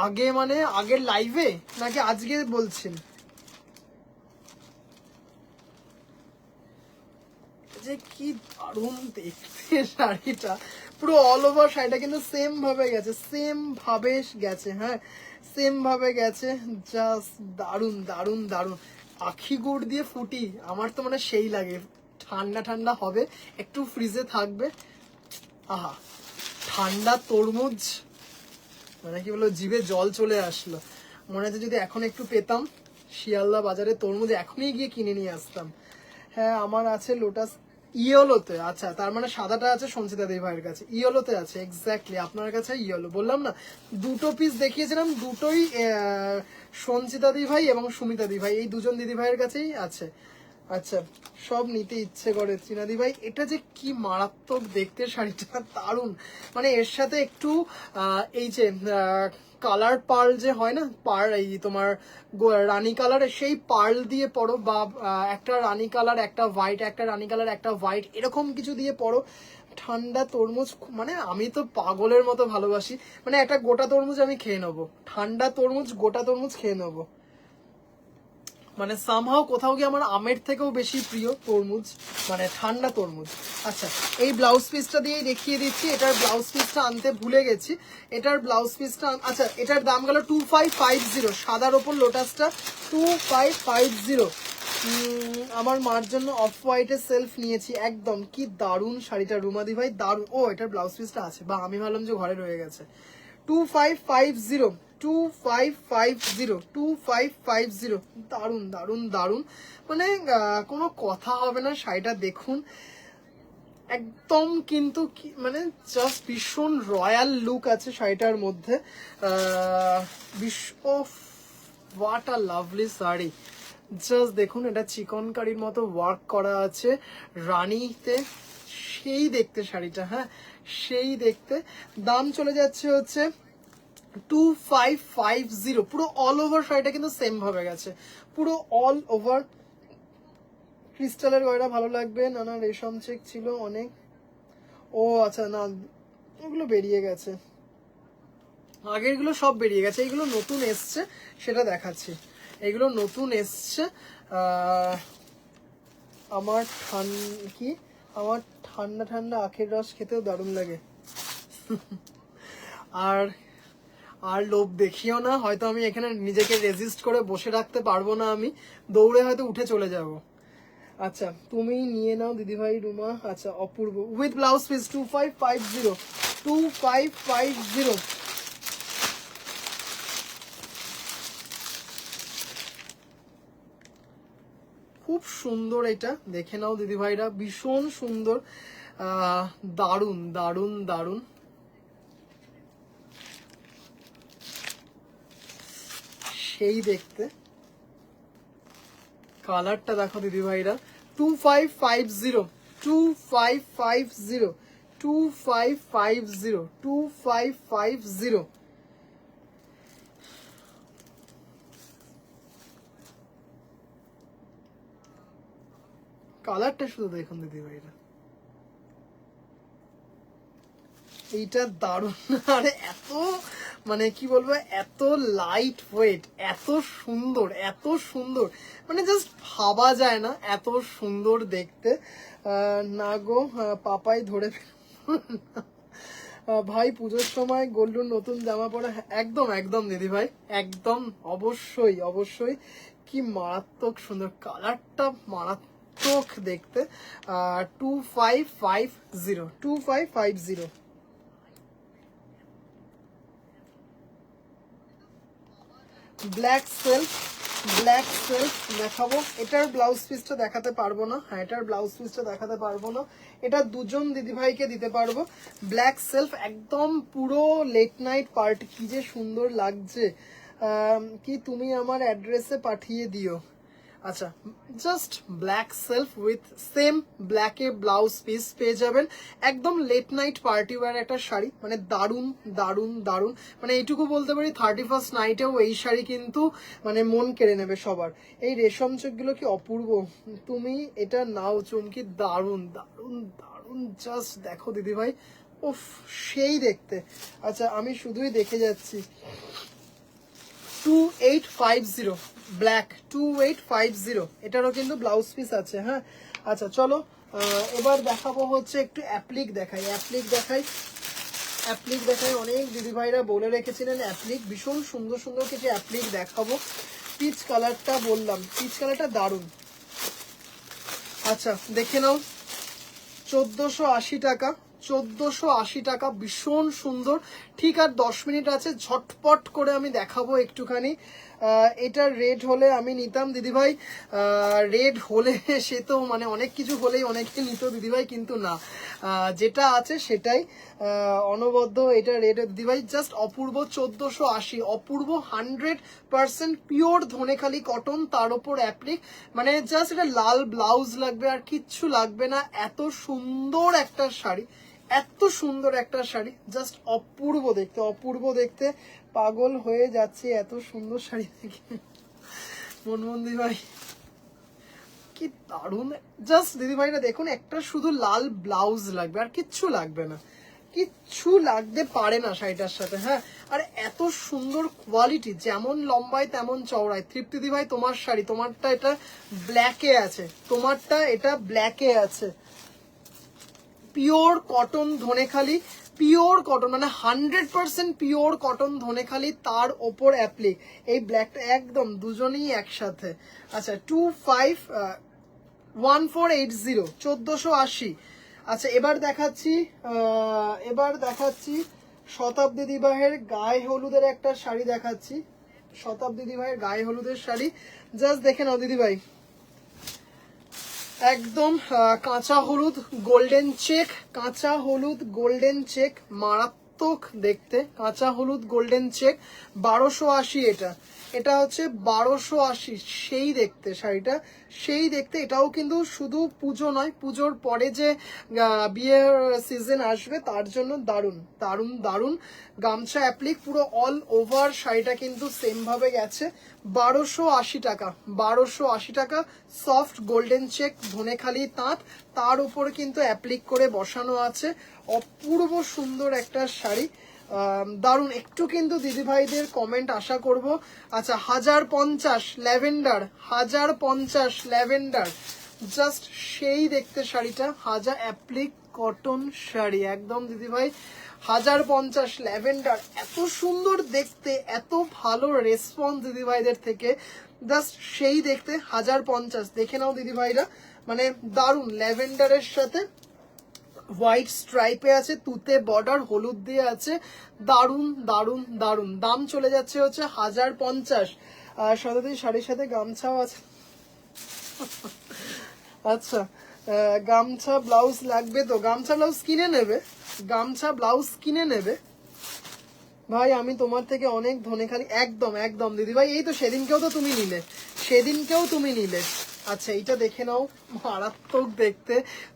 আগে মানে আগের লাইভে নাকি আজকে বলছেন? যে কি দারুণ দেখতে শাড়িটা, পুরো অল ওভার শাড়িটা কিন্তু সেম ভাবে গেছে, সেম ভাবে গেছে, হ্যাঁ সেম ভাবে গেছে। জাস্ট দারুণ দারুণ দারুণ। আখি গুড় দিয়ে ফুটি, আমার তো মানে সেই লাগে, ঠান্ডা ঠান্ডা হবে, একটু ফ্রিজে থাকবে, আহা, ঠান্ডা তরমুজ, মানে কি বলবো, জিভে জল চলে আসলো। মনে হচ্ছে যদি এখন একটু পেতাম, শিয়ালদা বাজারে তরমুজ এখনই গিয়ে কিনে নিয়ে আসতাম। হ্যাঁ আমার আছে লোটাস ইয়েলোতে, আচ্ছা তার মানে সাদাটা আছে সঞ্চিতা দি ভাইয়ের কাছে, ইয়েলোতে আছে, এক্স্যাক্টলি আপনার কাছে ইয়েলো, বললাম না দুটো পিস দেখিয়েছিলাম, দুটোই সঞ্চিতা দি ভাই এবং সুমিতা দি ভাই, এই দুজন দিদি ভাইয়ের কাছেই আছে। আচ্ছা, সব নিতে ইচ্ছে করে চিনাদি ভাই, এটা যে কি মারাত্মক দেখতে শাড়িটা, দারুণ। মানে এর সাথে একটু এই যে কালার পার্ল যে হয় না, পার্ল এই তোমার রানী কালারের, সেই পার্ল দিয়ে পরো, বা একটা রানী কালার একটা হোয়াইট, একটা রানী কালার একটা হোয়াইট, এরকম কিছু দিয়ে পরো, ঠান্ডা তরমুজ, মানে আমি তো পাগলের মতো ভালোবাসি, মানে একটা গোটা তরমুজ আমি খেয়ে নেবো, ঠান্ডা তরমুজ গোটা তরমুজ খেয়ে নেবো, মানে সামহাও কোথাও গিয়ে আমার আমের থেকেও বেশি প্রিয় তরমুজ, মানে ঠান্ডা তরমুজ। আচ্ছা, এই ব্লাউজ পিসটা দিয়েই দেখিয়ে দিচ্ছি, এটার ব্লাউজ পিসটা আনতে ভুলে গেছি, এটার ব্লাউজ পিসটা, আচ্ছা এটার দাম গেল 2550, সাদার ওপর লোটাসটা 2550। আমার মার জন্য অফ হোয়াইটের সেলফ নিয়েছি, একদম কি দারুণ শাড়িটা রুমাদি ভাই, দারুণ। ও এটার ব্লাউজ পিসটা আছে, বা আমি ভাবলাম যে ঘরে রয়ে গেছে। 2550, 2550, দারুণ দারুণ দারুণ, মানে কোনো কথা হবে না, শাড়িটা দেখুন একদম, কিন্তু মানে জাস্ট ভীষণ রয়্যাল লুক আছে শাড়িটার মধ্যে। What a lovely sari, just দেখুন, এটা চিকনকারির মতো ওয়ার্ক করা আছে রানীতে, সেই দেখতে শাড়িটা, হ্যাঁ সেই দেখতে। দাম চলে যাচ্ছে হচ্ছে 2550, পুরো অল ওভার শাড়িটা কিন্তু সেম ভাবে গেছে, পুরো অল ওভার। ক্রিস্টালের গয়না ভালো লাগবে, নানা রেশম চেক ছিল অনেক, ও আচ্ছা না ওগুলো বেরিয়ে গেছে, আগেরগুলো সব বেরিয়ে গেছে, এইগুলো নতুন এসছে, সেটা দেখাচ্ছি, এগুলো নতুন এসছে। আমার কি, আমার ঠান্ডা ঠান্ডা আখের রস খেতেও দারুণ লাগে। আর আর লোভ দেখিও না, হয়তো আমি এখানে নিজেকে রেজিস্ট করে বসে রাখতে পারবো না, আমি দৌড়ে হয়তো উঠে চলে যাব। আচ্ছা তুমি নিয়ে নাও দিদিভাই রুমা, আচ্ছা অপূর্ব উইথ ব্লাউজ পিস 2550, 2550। খুব সুন্দর, এটা দেখে নাও দিদিভাইরা, ভীষণ সুন্দর, দারুণ দারুণ দারুণ, সেই দেখতে। কালারটা দেখো দিদিভাইরা, 2550, 2550, 2550, 2550। কালারটা শুধু দেখুন দিদিভাইরা, এইটা দারুণ। আরে এত, মানে কি বলবো, এত লাইট ওয়েট, এত সুন্দর, এত সুন্দর, মানে জাস্ট ভাবা যায় না, এত সুন্দর দেখতে। না গো, পাপাই ধরে ভাই পুজোর সময় গোল্ডুর নতুন জামা পরা, একদম একদম দিদি ভাই, একদম অবশ্যই অবশ্যই, কি মারাত্মক সুন্দর, কালারটা মারাত্মক দেখতে। 2550, 2550। ব্ল্যাক সেলফ, ব্ল্যাক সেলফ দেখাবো। এটার ব্লাউজ পিসটা দেখাতে পারবো না, হ্যাঁ এটার ব্লাউজ পিসটা দেখাতে পারবো না, এটা দুজন দিদিভাইকে দিতে পারবো। ব্ল্যাক সেলফ একদম পুরো লেট নাইট পার্টি, কি যে সুন্দর লাগছে। কি তুমি আমার অ্যাড্রেসে পাঠিয়ে দিও। আচ্ছা, just black self with same ব্ল্যাকে ব্লাউজ পিস পেয়ে যাবেন। একদম লেট নাইট পার্টি ওয়ার একটা শাড়ি, মানে দারুণ দারুণ দারুণ, মানে এইটুকু বলতে পারি 31st নাইটেও এই শাড়ি কিন্তু মানে মন কেড়ে নেবে সবার। এই রেশম চোখগুলো কি অপূর্ব, তুমি এটা নাও চুমকি, দারুণ দারুণ দারুণ, জাস্ট দেখো দিদিভাই, উফ সেই দেখতে। আচ্ছা আমি শুধুই দেখে যাচ্ছি। 2850 ব্ল্যাক, 2850, এটারও কিন্তু ব্লাউজ পিস আছে। হ্যাঁ আচ্ছা চলো এবার দেখাবো হচ্ছে একটু অ্যাপ্লিক দেখাই, অ্যাপ্লিক দেখাই, অ্যাপ্লিক দেখাই। অনেক দিদিভাইরা বলে রেখেছিলেন অ্যাপ্লিক, ভীষণ সুন্দর সুন্দর কিছু অ্যাপ্লিক দেখাবো। পিচ কালারটা বললাম, পিচ কালারটা দারুণ। আচ্ছা দেখে নাও, 1480 টাকা, 1480 টাকা, ভীষণ সুন্দর। ঠিক আর 10 মিনিট আছে, ঝটপট করে আমি দেখাবো একটুখানি। এটার রেড হলে আমি নিতাম দিদিভাই, রেড হলে সে তো মানে অনেক কিছু হলেই অনেকে নিত দিদিভাই, কিন্তু না যেটা আছে সেটাই অনবদ্য। এটা রেড দিদিভাই জাস্ট অপূর্ব, 1480, অপূর্ব 100% পিওর ধনেখালি কটন, তার উপর অ্যাপ্লিক, মানে জাস্ট এটা লাল ব্লাউজ লাগবে আর কিচ্ছু লাগবে না। এত সুন্দর একটা শাড়ি, এত সুন্দর একটা শাড়ি, জাস্ট অপূর্ব দেখতে, অপূর্ব দেখতে, পাগল হয়ে যাচ্ছে এত সুন্দর শাড়ি দেখে। মনমন্দি ভাই কি দারুণ, জাস্ট দিদিভাইরা দেখুন, একটা শুধু লাল ব্লাউজ লাগবে আর কিচ্ছু লাগবে না, কিচ্ছু লাগতে পারে না শাড়িটার সাথে। হ্যাঁ আর এত সুন্দর কোয়ালিটি, যেমন লম্বায় তেমন চওড়ায়। তৃপ্তি দিদিভাই তোমার শাড়ি, তোমারটা এটা ব্ল্যাকে আছে, তোমারটা এটা ব্ল্যাকে আছে, pure cotton Dhanekhali, pure cotton মানে 100% পিওর কটন ধনেখালি, তার ওপর অ্যাপ্লিক। এই ব্ল্যাকটা একদম দুজনেই একসাথে। আচ্ছা 1480, 1480। আচ্ছা এবার দেখাচ্ছি, এবার দেখাচ্ছি শতাব্দী দিবাহের গায়ে হলুদের একটা শাড়ি দেখাচ্ছি। শতাব্দী দিবাহের গায়ে হলুদের শাড়ি, জাস্ট দেখে নাও দিদিভাই, একদম কাঁচা হলুদ গোল্ডেন চেক, কাঁচা হলুদ গোল্ডেন চেক, মারাত্মক দেখতে, কাঁচা হলুদ গোল্ডেন চেক, 1280 এটা, এটা হচ্ছে 1280, সেই দেখতে শাড়িটা, সেই দেখতে। এটাও কিন্তু শুধু পুজো নয়, পুজোর পরে যে বিয়ের সিজন আসবে তার জন্য দারুণ দারুণ দারুণ। গামছা অ্যাপ্লিক পুরো অল ওভার, শাড়িটা কিন্তু সেম ভাবে গেছে। 1280 টাকা, 1280 টাকা, সফট গোল্ডেন চেক ধনেখালি তাঁত, তার উপরে কিন্তু অ্যাপ্লিক করে বসানো আছে। অপূর্ব সুন্দর একটা শাড়ি, দারুণ। একটু কিন্তু দিদিভাইদের কমেন্ট আশা করব। আচ্ছা 1050 ল্যাভেন্ডার, 1050 ল্যাভেন্ডার, জাস্ট সেই দেখতে শাড়িটা, হাজার অ্যাপ্লিক কটন শাড়ি একদম দিদিভাই, 1050 ল্যাভেন্ডার, এত সুন্দর দেখতে, এত ভালো রেসপন্স দিদিভাইদের থেকে, জাস্ট সেই দেখতে 1050। দেখে নাও দিদিভাইরা, মানে দারুণ, ল্যাভেন্ডারের সাথে হোয়াইট স্ট্রাইপে আছে, তুতে বর্ডার, হলুদ দিয়ে আছে, দারুণ দারুণ দারুণ। দাম চলে যাচ্ছে হচ্ছে 1050। শতাব্দী শাড়ির সাথে গামছাও আছে। আচ্ছা গামছা ব্লাউজ লাগবে তো, গামছা ব্লাউজ কিনে নেবে, গামছা ব্লাউজ কিনে নেবে ভাই। আমি তোমার থেকে অনেক ধনেখালি, একদম একদম দিদিভাই, এই তো সেদিনকেও তো তুমি নিলে, সেদিনকেও তুমি নিলে। আচ্ছা এইটা দেখে নাও, মারাত্মক দেখতে,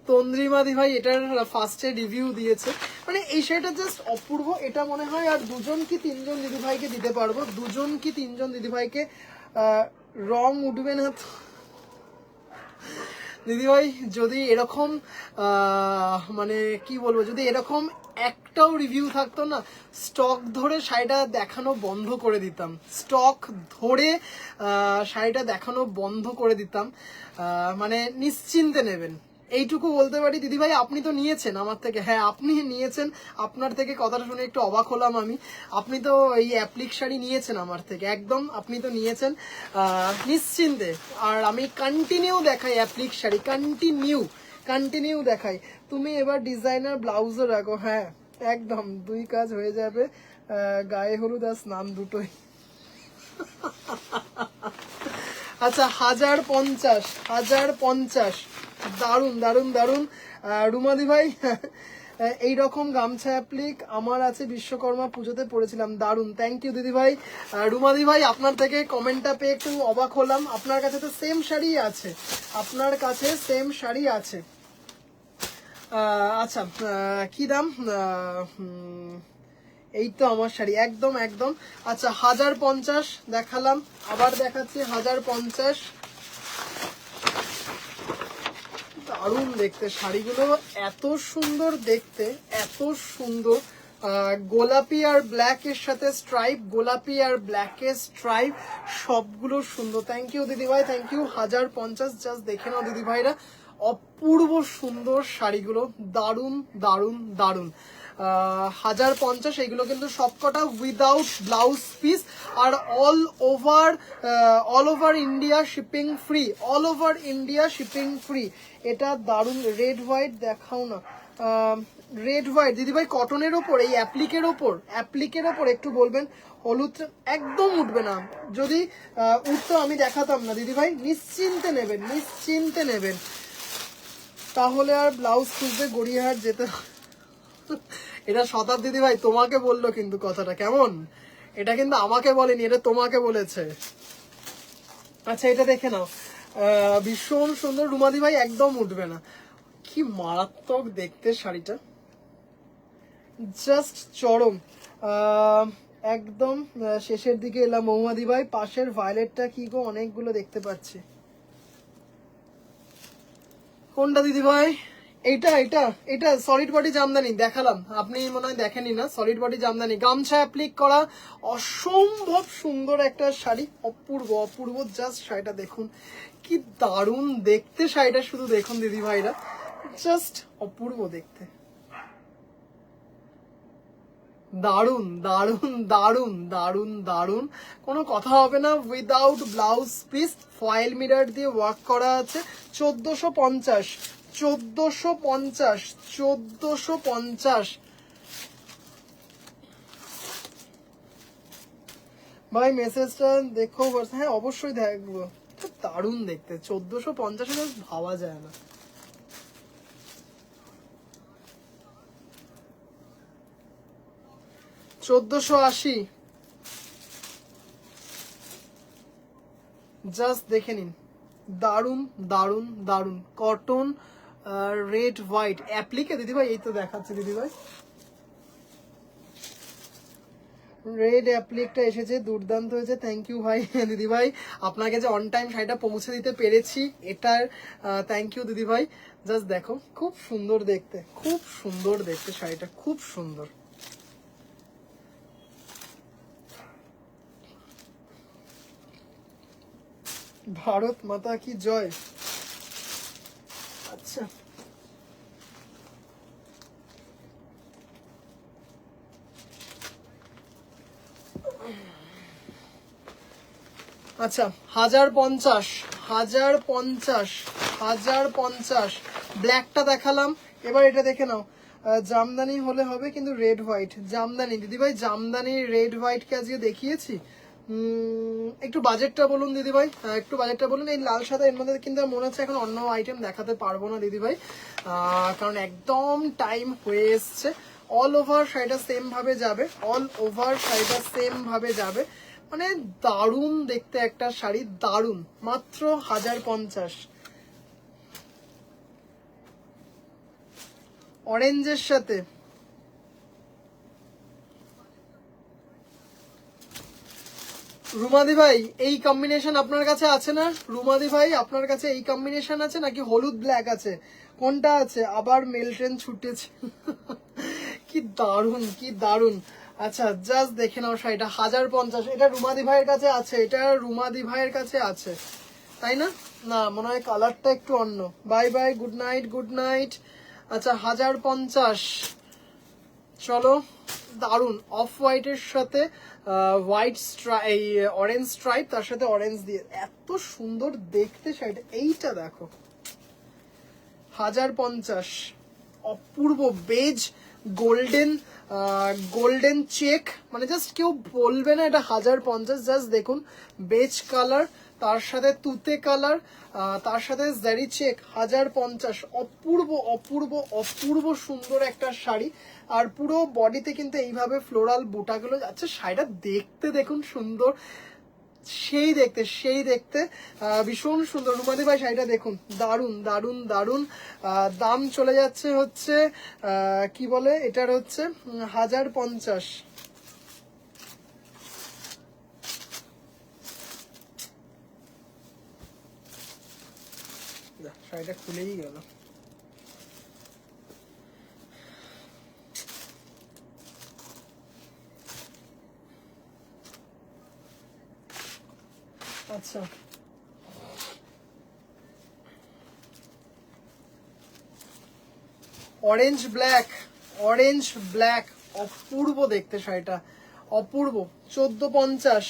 তন্দ্রিমা দিভাই এটার ফার্স্টে রিভিউ দিয়েছে, মানে এই শাড়িটা জাস্ট অপূর্ব। এটা মনে হয় আর দুজন কি তিনজন দিদিভাইকে দিতে পারবো, দুজন কি তিনজন দিদিভাইকে। রং উঠবে না তো দিদিভাই, যদি এরকম মানে কি বলবো, যদি এরকম একটাও রিভিউ থাকতো না, স্টক ধরে শাড়িটা দেখানো বন্ধ করে দিতাম, স্টক ধরে শাড়িটা দেখানো বন্ধ করে দিতাম, মানে নিশ্চিন্তে নেবেন, এইটুকু বলতে পারি দিদিভাই। আপনি তো নিয়েছেন আমার থেকে, হ্যাঁ আপনি নিয়েছেন, আপনার থেকে কথাটা শুনে একটু অবাক হলাম আমি। আপনি তো এই অ্যাপ্লিক শাড়ি নিয়েছেন আমার থেকে, একদম আপনি তো নিয়েছেন নিশ্চিন্তে। আর আমি কন্টিনিউ দেখাই অ্যাপ্লিক শাড়ি, কন্টিনিউ কন্টিনিউ দেখাই। তুমি এবার ডিজাইনার ব্লাউজও রাখো, হ্যাঁ একদম দুই কাজ হয়ে যাবে, গায়ে হলুদ আর স্নান দুটোই। আচ্ছা 1050 দারুন দারুন দারুন। রুমাদি ভাই এই রকম গামছা অ্যাপ্লিক আমার আছে, বিশ্বকর্মা পুজোতে পড়েছিলাম, দারুন, থ্যাংক ইউ দিদি ভাই। রুমাদি ভাই আপনার থেকে কমেন্টটা পেয়ে একটু অবাক হলাম, আপনার কাছে তো সেম শাড়ি আছে, আপনার কাছে সেম শাড়ি আছে। আচ্ছা কি দাম? এই তো আমার শাড়ি, একদম একদম। আচ্ছা 1050 দেখালাম, আবার দেখাচ্ছি 1050। দারুণ দেখতে শাড়িগুলো, এত সুন্দর দেখতে, এত সুন্দর। গোলাপি আর ব্ল্যাক এর সাথে স্ট্রাইপ, গোলাপি আর ব্ল্যাক এর স্ট্রাইপ, সবগুলো সুন্দর। থ্যাংক ইউ দিদি ভাই, থ্যাংক ইউ। 1050, জাস্ট দেখে নাও দিদি ভাইরা, অপূর্ব সুন্দর শাড়িগুলো, দারুণ দারুণ দারুণ। 1050, এগুলো কিন্তু সবকটা উইদাউট ব্লাউজ পিস, আর all over India shipping free, all over India shipping free. এটা দারুণ। রেড হোয়াইট দেখাও না, রেড হোয়াইট দিদিভাই কটনের ওপর, এই অ্যাপ্লিকের ওপর একটু বলবেন। হলুদ একদম উঠবে না, যদি উঠতো আমি দেখাতাম না দিদিভাই, নিশ্চিন্তে নেবেন, নিশ্চিন্তে নেবেন, তাহলে আর ব্লাউজ খুঁজতে গড়িয়াহাট যেতে। এটা শতাব্দী দিদি ভাই তোমাকে বললো কিন্তু কথাটা, কেমন? এটা কিন্তু আমাকে বলেনি, এটা তোমাকে বলেছে। আচ্ছা এটা দেখে নাও, ভীষণ সুন্দর। রুমাদি ভাই একদম উঠবে না, কি মারাত্মক দেখতে শাড়িটা, জাস্ট চরম। একদম শেষের দিকে এলাম মৌমাদি ভাই, পাশের ভায়োলেটটা কি গো, অনেকগুলো দেখতে পাচ্ছি। কোনটা দিদি ভাই? এটা এটা এটা সলিড বডি জামদানি দেখালাম, আপনি মনে হয় দেখেনি না। সলিড বডি জামদানি, গামছা অ্যাপ্লিক করা, অসম্ভব সুন্দর একটা শাড়ি, অপূর্ব অপূর্ব। জাস্ট শাড়িটা দেখুন, কি দারুণ দেখতে শাড়িটা, শুধু দেখুন দিদি ভাইরা, জাস্ট অপূর্ব দেখতে, দারুন দারুন দারুন দারুন দারুন, কোনো কথা হবে না। Without blouse piece, foil mirror দিয়ে ওয়ার্ক করা আছে। 1450, 1450, 1450। ভাই মেসেজটা দেখো, হ্যাঁ অবশ্যই দেখবো, দারুন দেখতে। 1450 ভাবা যায় না। 1480, জাস্ট দেখে নিন, দারুন দারুন দারুন। কটন রেড হোয়াইট অ্যাপ্লিকে দিদিভাই, এই তো দেখাচ্ছে দিদিভাই, রেড অ্যাপ্লিকটা এসেছে, দুর্দান্ত হয়েছে, থ্যাংক ইউ ভাই। দিদিভাই আপনাকে যে অন টাইম শাড়িটা পৌঁছে দিতে পেরেছি, এটার থ্যাংক ইউ দিদিভাই। জাস্ট দেখো, খুব সুন্দর দেখতে, খুব সুন্দর দেখতে শাড়িটা, খুব সুন্দর। ভারত মাতা কি জয়। আচ্ছা আচ্ছা 1050, 1050, 1050। ব্ল্যাকটা দেখালাম, এবার এটা দেখে নাও। জামদানি হলে হবে কিন্তু রেড হোয়াইট, জামদানি দিদিভাই, জামদানি রেড হোয়াইটকে আজকে দেখিয়েছি। একটু বাজেটটা বলুন দিদিভাই, একটু বাজেটটা বলুন। এই লাল সাদা এর মধ্যে কিন্তু মনে হচ্ছে এখন অন্য আইটেম দেখাতে পারবো না দিদিভাই, কারণ একদম টাইম হয়ে এসছে। অল ওভার শাড়িটা সেম ভাবে যাবে, অল ওভার শাড়িটা সেম ভাবে যাবে, মানে দারুণ দেখতে একটা শাড়ি, দারুণ। মাত্র 1050। অরেঞ্জের সাথে রুমাদি ভাই এই কম্বিনেশন আপনার কাছে আছে না? রুমাদি ভাই আপনার কাছে এই কম্বিনেশন আছে নাকি হলুদ ব্ল্যাক আছে, কোনটা আছে? আবার মেল ট্রেন ছুটেছে। কি দারুন, কি দারুন। আচ্ছা জাস্ট দেখে নাও শাড়িটা, 1050। এটা রুমাদি ভাইয়ের কাছে আছে, এটা রুমাদি ভাইয়ের কাছে আছে, তাই না? না মনে হয় কালারটা একটু অন্য। Bye bye, good night, good night. আচ্ছা 1050, চলো। দারুন, অফ হোয়াইটের সাথে হোয়াইট এই অরেঞ্জ স্ট্রাইপ, তার সাথে অরেঞ্জ দিয়ে, এত সুন্দর দেখতে শাড়িটা। এইটা দেখো 1050, অপূর্ব বেজ গোল্ডেন গোল্ডেন চেক, মানে জাস্ট কেউ বলবে না এটা 1050। জাস্ট দেখুন বেজ কালার, তার সাথে তুতে কালার, তার সাথে জারি চেক, 1050। অপূর্ব অপূর্ব অপূর্ব সুন্দর একটা শাড়ি। আর পুরো বডিতে কিন্তু এইভাবে ফ্লোরাল বুটাগুলো যাচ্ছে। শাড়িটা দেখতে দেখুন সুন্দর, সেই দেখতে সেই দেখতে ভীষণ সুন্দর। রুমাদি ভাই শাড়িটা দেখুন, দারুন দারুন দারুন। দাম চলে যাচ্ছে হচ্ছে কি বলে এটার হচ্ছে 1050। শাড়িটা খুলেই গেল। আচ্ছা, অরেঞ্জ ব্ল্যাক, অরেঞ্জ ব্ল্যাক, অপূর্ব দেখতে শাড়িটা, অপূর্ব। 1450,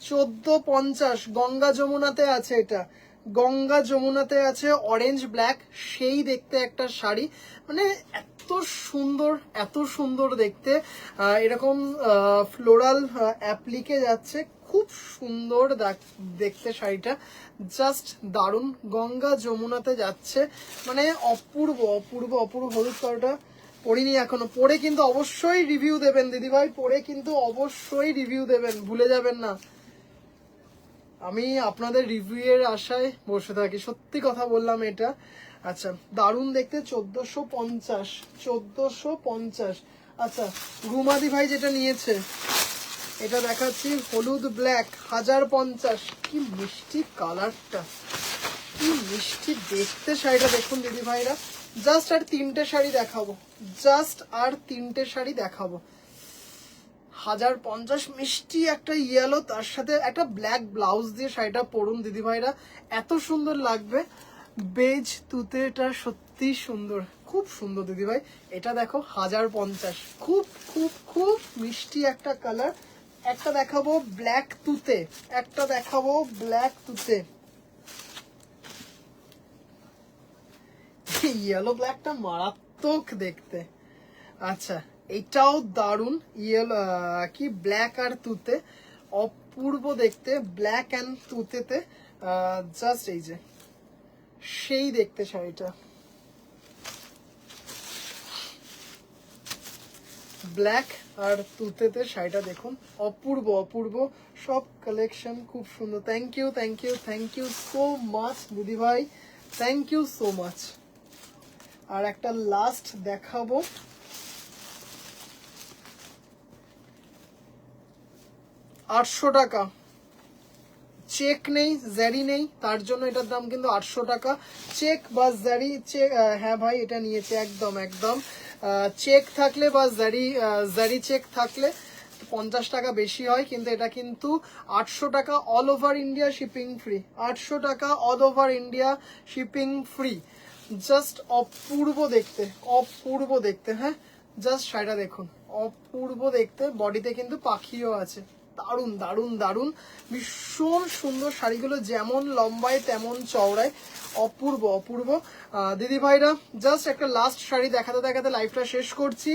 1450। গঙ্গা যমুনাতে আছে এটা, গঙ্গা যমুনাতে আছে অরেঞ্জ ব্ল্যাক, সেই দেখতে একটা শাড়ি। মানে এত সুন্দর, এত সুন্দর দেখতে। এরকম ফ্লোরাল অ্যাপ্লিকে যাচ্ছে, খুব সুন্দর দেখতে শাড়িটা, জাস্ট দারুণ। গঙ্গা যমুনাতে যাচ্ছে, মানে অপূর্ব অপূর্ব অপূর্ব। হলুদ কালারটা পরিনি এখনো, পরে কিন্তু অবশ্যই রিভিউ দেবেন দিদিভাই, পরে কিন্তু অবশ্যই রিভিউ দেবেন, ভুলে যাবেন না। আমি আপনাদের রিভিউ এর আশায় বসে থাকি, সত্যি কথা বললাম এটা। আচ্ছা, দারুণ দেখতে, 1450, 1450। আচ্ছা, রুমাদি ভাই যেটা নিয়েছে এটা দেখাচ্ছি, হলুদ ব্ল্যাক, 1050। কি মিষ্টি কালারটা, কি মিষ্টি দেখতে শাড়িটা দেখুন দিদি ভাইরা। জাস্ট আর তিনটে শাড়ি দেখাবো, জাস্ট আর তিনটে শাড়ি দেখাবো। 1050, মিষ্টি একটা ইয়েলো, তার সাথে একটা ব্ল্যাক ব্লাউজ দিয়ে শাড়িটা পরুন দিদি ভাইরা, এত সুন্দর লাগবে। বেজ তুতেটা সত্যি সুন্দর, খুব সুন্দর দিদি ভাই। এটা দেখো 1050, খুব খুব খুব মিষ্টি একটা কালার। একটা দেখাবো ব্ল্যাক তুতে, একটা দেখাবো ব্ল্যাক তুতে। ইয়েলো ব্ল্যাকটা মারাত্মক দেখতে। আচ্ছা, এটাও দারুন, ইয়েলো কি ব্ল্যাক আর তুতে, অপূর্ব দেখতে, ব্ল্যাক অ্যান্ড তুতেতে। জাস্ট এই যে সেই দেখতে শাড়িটা, ব্ল্যাক আর তুতেতে শাড়িটা দেখুন, অপূর্ব অপূর্ব। সব কালেকশন খুব সুন্দর। Thank you thank you thank you so much দিদি ভাই, থ্যাংক ইউ সো মাচ। আর একটা লাস্ট দেখাবো, 800 টাকা। চেক নেই, জারি নেই, তার জন্য এটার দাম কিন্তু 800 টাকা। চেক বা জারি, চেক, হ্যাঁ ভাই এটা নিয়েছে, একদম একদম। চেক থাকলে বা জারি, জারি চেক থাকলে 50 টাকা বেশি হয়, কিন্তু এটা কিন্তু 800 টাকা, all over India shipping free. 800 টাকা all over India shipping free. Just অপূর্ব দেখতে, অপূর্ব দেখতে। হ্যাঁ, জাস্ট শাড়িটা দেখুন, অপূর্ব দেখতে। বডিতে কিন্তু পাখিও আছে, দারুন দারুন দারুন, ভীষণ সুন্দর শাড়িগুলো, যেমন লম্বায় তেমন চওড়ায়, অপূর্ব অপূর্ব। দিদি ভাইরা, জাস্ট একটা লাস্ট শাড়ি দেখাতে দেখাতে লাইফটা শেষ করছি।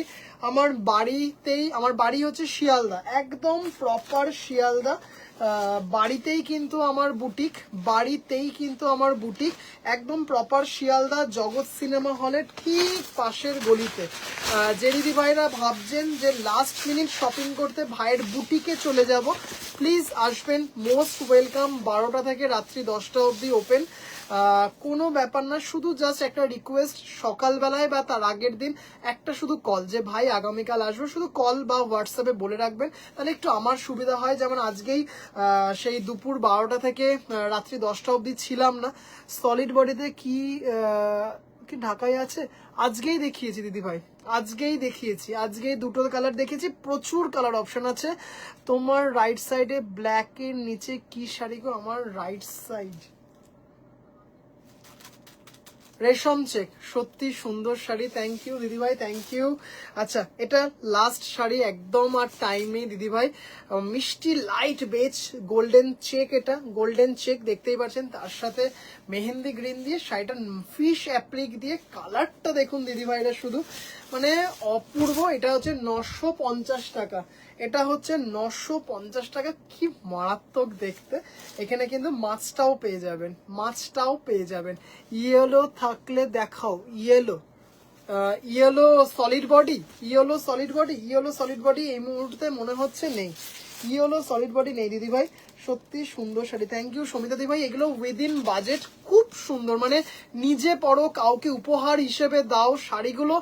আমার বাড়িতেই, আমার বাড়ি হচ্ছে শিয়ালদা, একদম প্রপার শিয়ালদা। বাড়িতেই কিন্তু আমার বুটিক, বাড়িতেই কিন্তু আমার বুটিক, একদম প্রপার শিয়ালদা, জগৎ সিনেমা হলের ঠিক পাশের গলিতে। যে দিদি ভাইরা ভাবছেন যে লাস্ট মিনিট শপিং করতে ভাইয়ের বুটিকে চলে যাব, প্লিজ আসবেন, মোস্ট ওয়েলকাম। 12টা থেকে রাত্রি 10টা অবধি ওপেন, কোনো ব্যাপার না। শুধু জাস্ট একটা রিকোয়েস্ট, সকালবেলায় বা তার আগের দিন একটা শুধু কল, যে ভাই আগামীকাল আসবো, শুধু কল বা হোয়াটসঅ্যাপে বলে রাখবেন, তাহলে একটু আমার সুবিধা হয়। যেমন আজকেই সেই দুপুর 12টা থেকে রাত্রি 10টা অবধি ছিলাম না, সলিড বডিতে কি কি ঢাকায় আছে, আজকেই দেখিয়েছি দিদি ভাই, আজকেই দেখিয়েছি, আজকেই দুটো কালার দেখিয়েছি, প্রচুর কালার অপশন আছে। তোমার রাইট সাইডে ব্ল্যাকের নিচে কি শাড়ি গো? আমার রাইট সাইড রেশম চেক, সত্যি সুন্দর শাড়ি, থ্যাংক ইউ দিদিভাই, থ্যাংক ইউ। আচ্ছা, এটা লাস্ট শাড়ি একদম আর টাইমে দিদিভাই, মিষ্টি লাইট বেজ গোল্ডেন চেক, এটা গোল্ডেন চেক দেখতেই পাচ্ছেন, তার সাথে মেহেন্দি গ্রিন দিয়ে শাড়িটা ফিশ অ্যাপ্লিক দিয়ে, কালারটা দেখুন দিদিভাইরা শুধু, মানে অপূর্ব। এটা হচ্ছে 950 টাকা, এটা হচ্ছে 950 টাকা। কি মারাত্মক দেখতে। এখানে কিন্তু মাছটাও পেয়ে যাবেন, মাছটাও পেয়ে যাবেন। ইয়েলো থাকলে দেখাও, yellow yellow solid body, yellow solid body, yellow solid body এই মুহূর্তে মনে হচ্ছে নেই, ইয়েলো সলিড বডি নেই দিদি ভাই। সত্যি সুন্দর শাড়ি, থ্যাংক ইউ সমিতা দি ভাই। এগুলো উইদিন বাজেট, খুব সুন্দর, মানে নিজে পরো, কাউকে উপহার হিসেবে দাও, শাড়িগুলো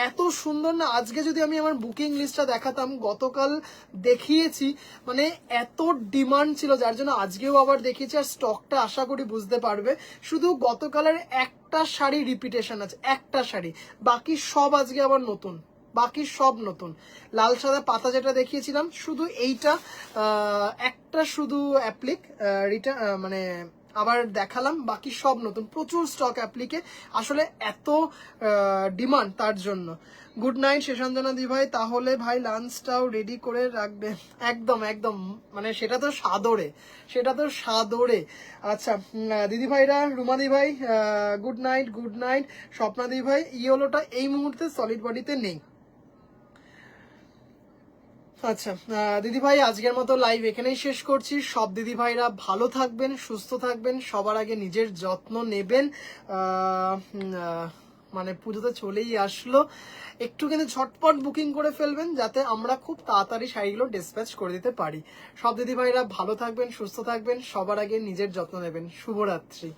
এত সুন্দর না। আজকে যদি আমি আমার বুকিং লিস্টটা দেখাতাম, গতকাল দেখিয়েছি, মানে এত ডিমান্ড ছিল যার জন্য আজকেও আবার দেখিয়েছি। আর স্টকটা আশা করি বুঝতে পারবে, শুধু গতকালের একটা শাড়ি রিপিটেশন আছে, একটা শাড়ি, বাকি সব আজকে আবার নতুন, বাকি সব নতুন। লাল সাদা পাতা যেটা দেখিয়েছিলাম, শুধু এইটা একটা শুধু অ্যাপ্লিক মানে আবার দেখালাম, বাকি সব নতুন। প্রচুর স্টক অ্যাপ্লিকে, আসলে এত ডিমান্ড তার জন্য। গুড নাইট শেষাঞ্জনা দি ভাই, তাহলে ভাই লাঞ্চটাও রেডি করে রাখবে। একদম একদম, মানে সেটা তো সাদরে, সেটা তো সাদরে। আচ্ছা দিদি ভাইরা, রুমা দি ভাই good night, good night. Swapna দি ভাই, ইয়েলোটা এই মুহূর্তে সলিড বডিতে নেই। আচ্ছা দিদি ভাই, আজকের মতো লাইভ এখানেই শেষ করছি। সব দিদি ভাইরা ভালো থাকবেন, সুস্থ থাকবেন, সবার আগে নিজের যত্ন নেবেন। মানে পুজোতে চলেই আসলো, একটু কিন্তু ঝটপট বুকিং করে ফেলবেন যাতে আমরা খুব তাড়াতাড়ি শাড়িগুলো ডিসপ্যাচ করে দিতে পারি। সব দিদি ভাইরা ভালো থাকবেন, সুস্থ থাকবেন, সবার আগে নিজের যত্ন নেবেন। শুভরাত্রি।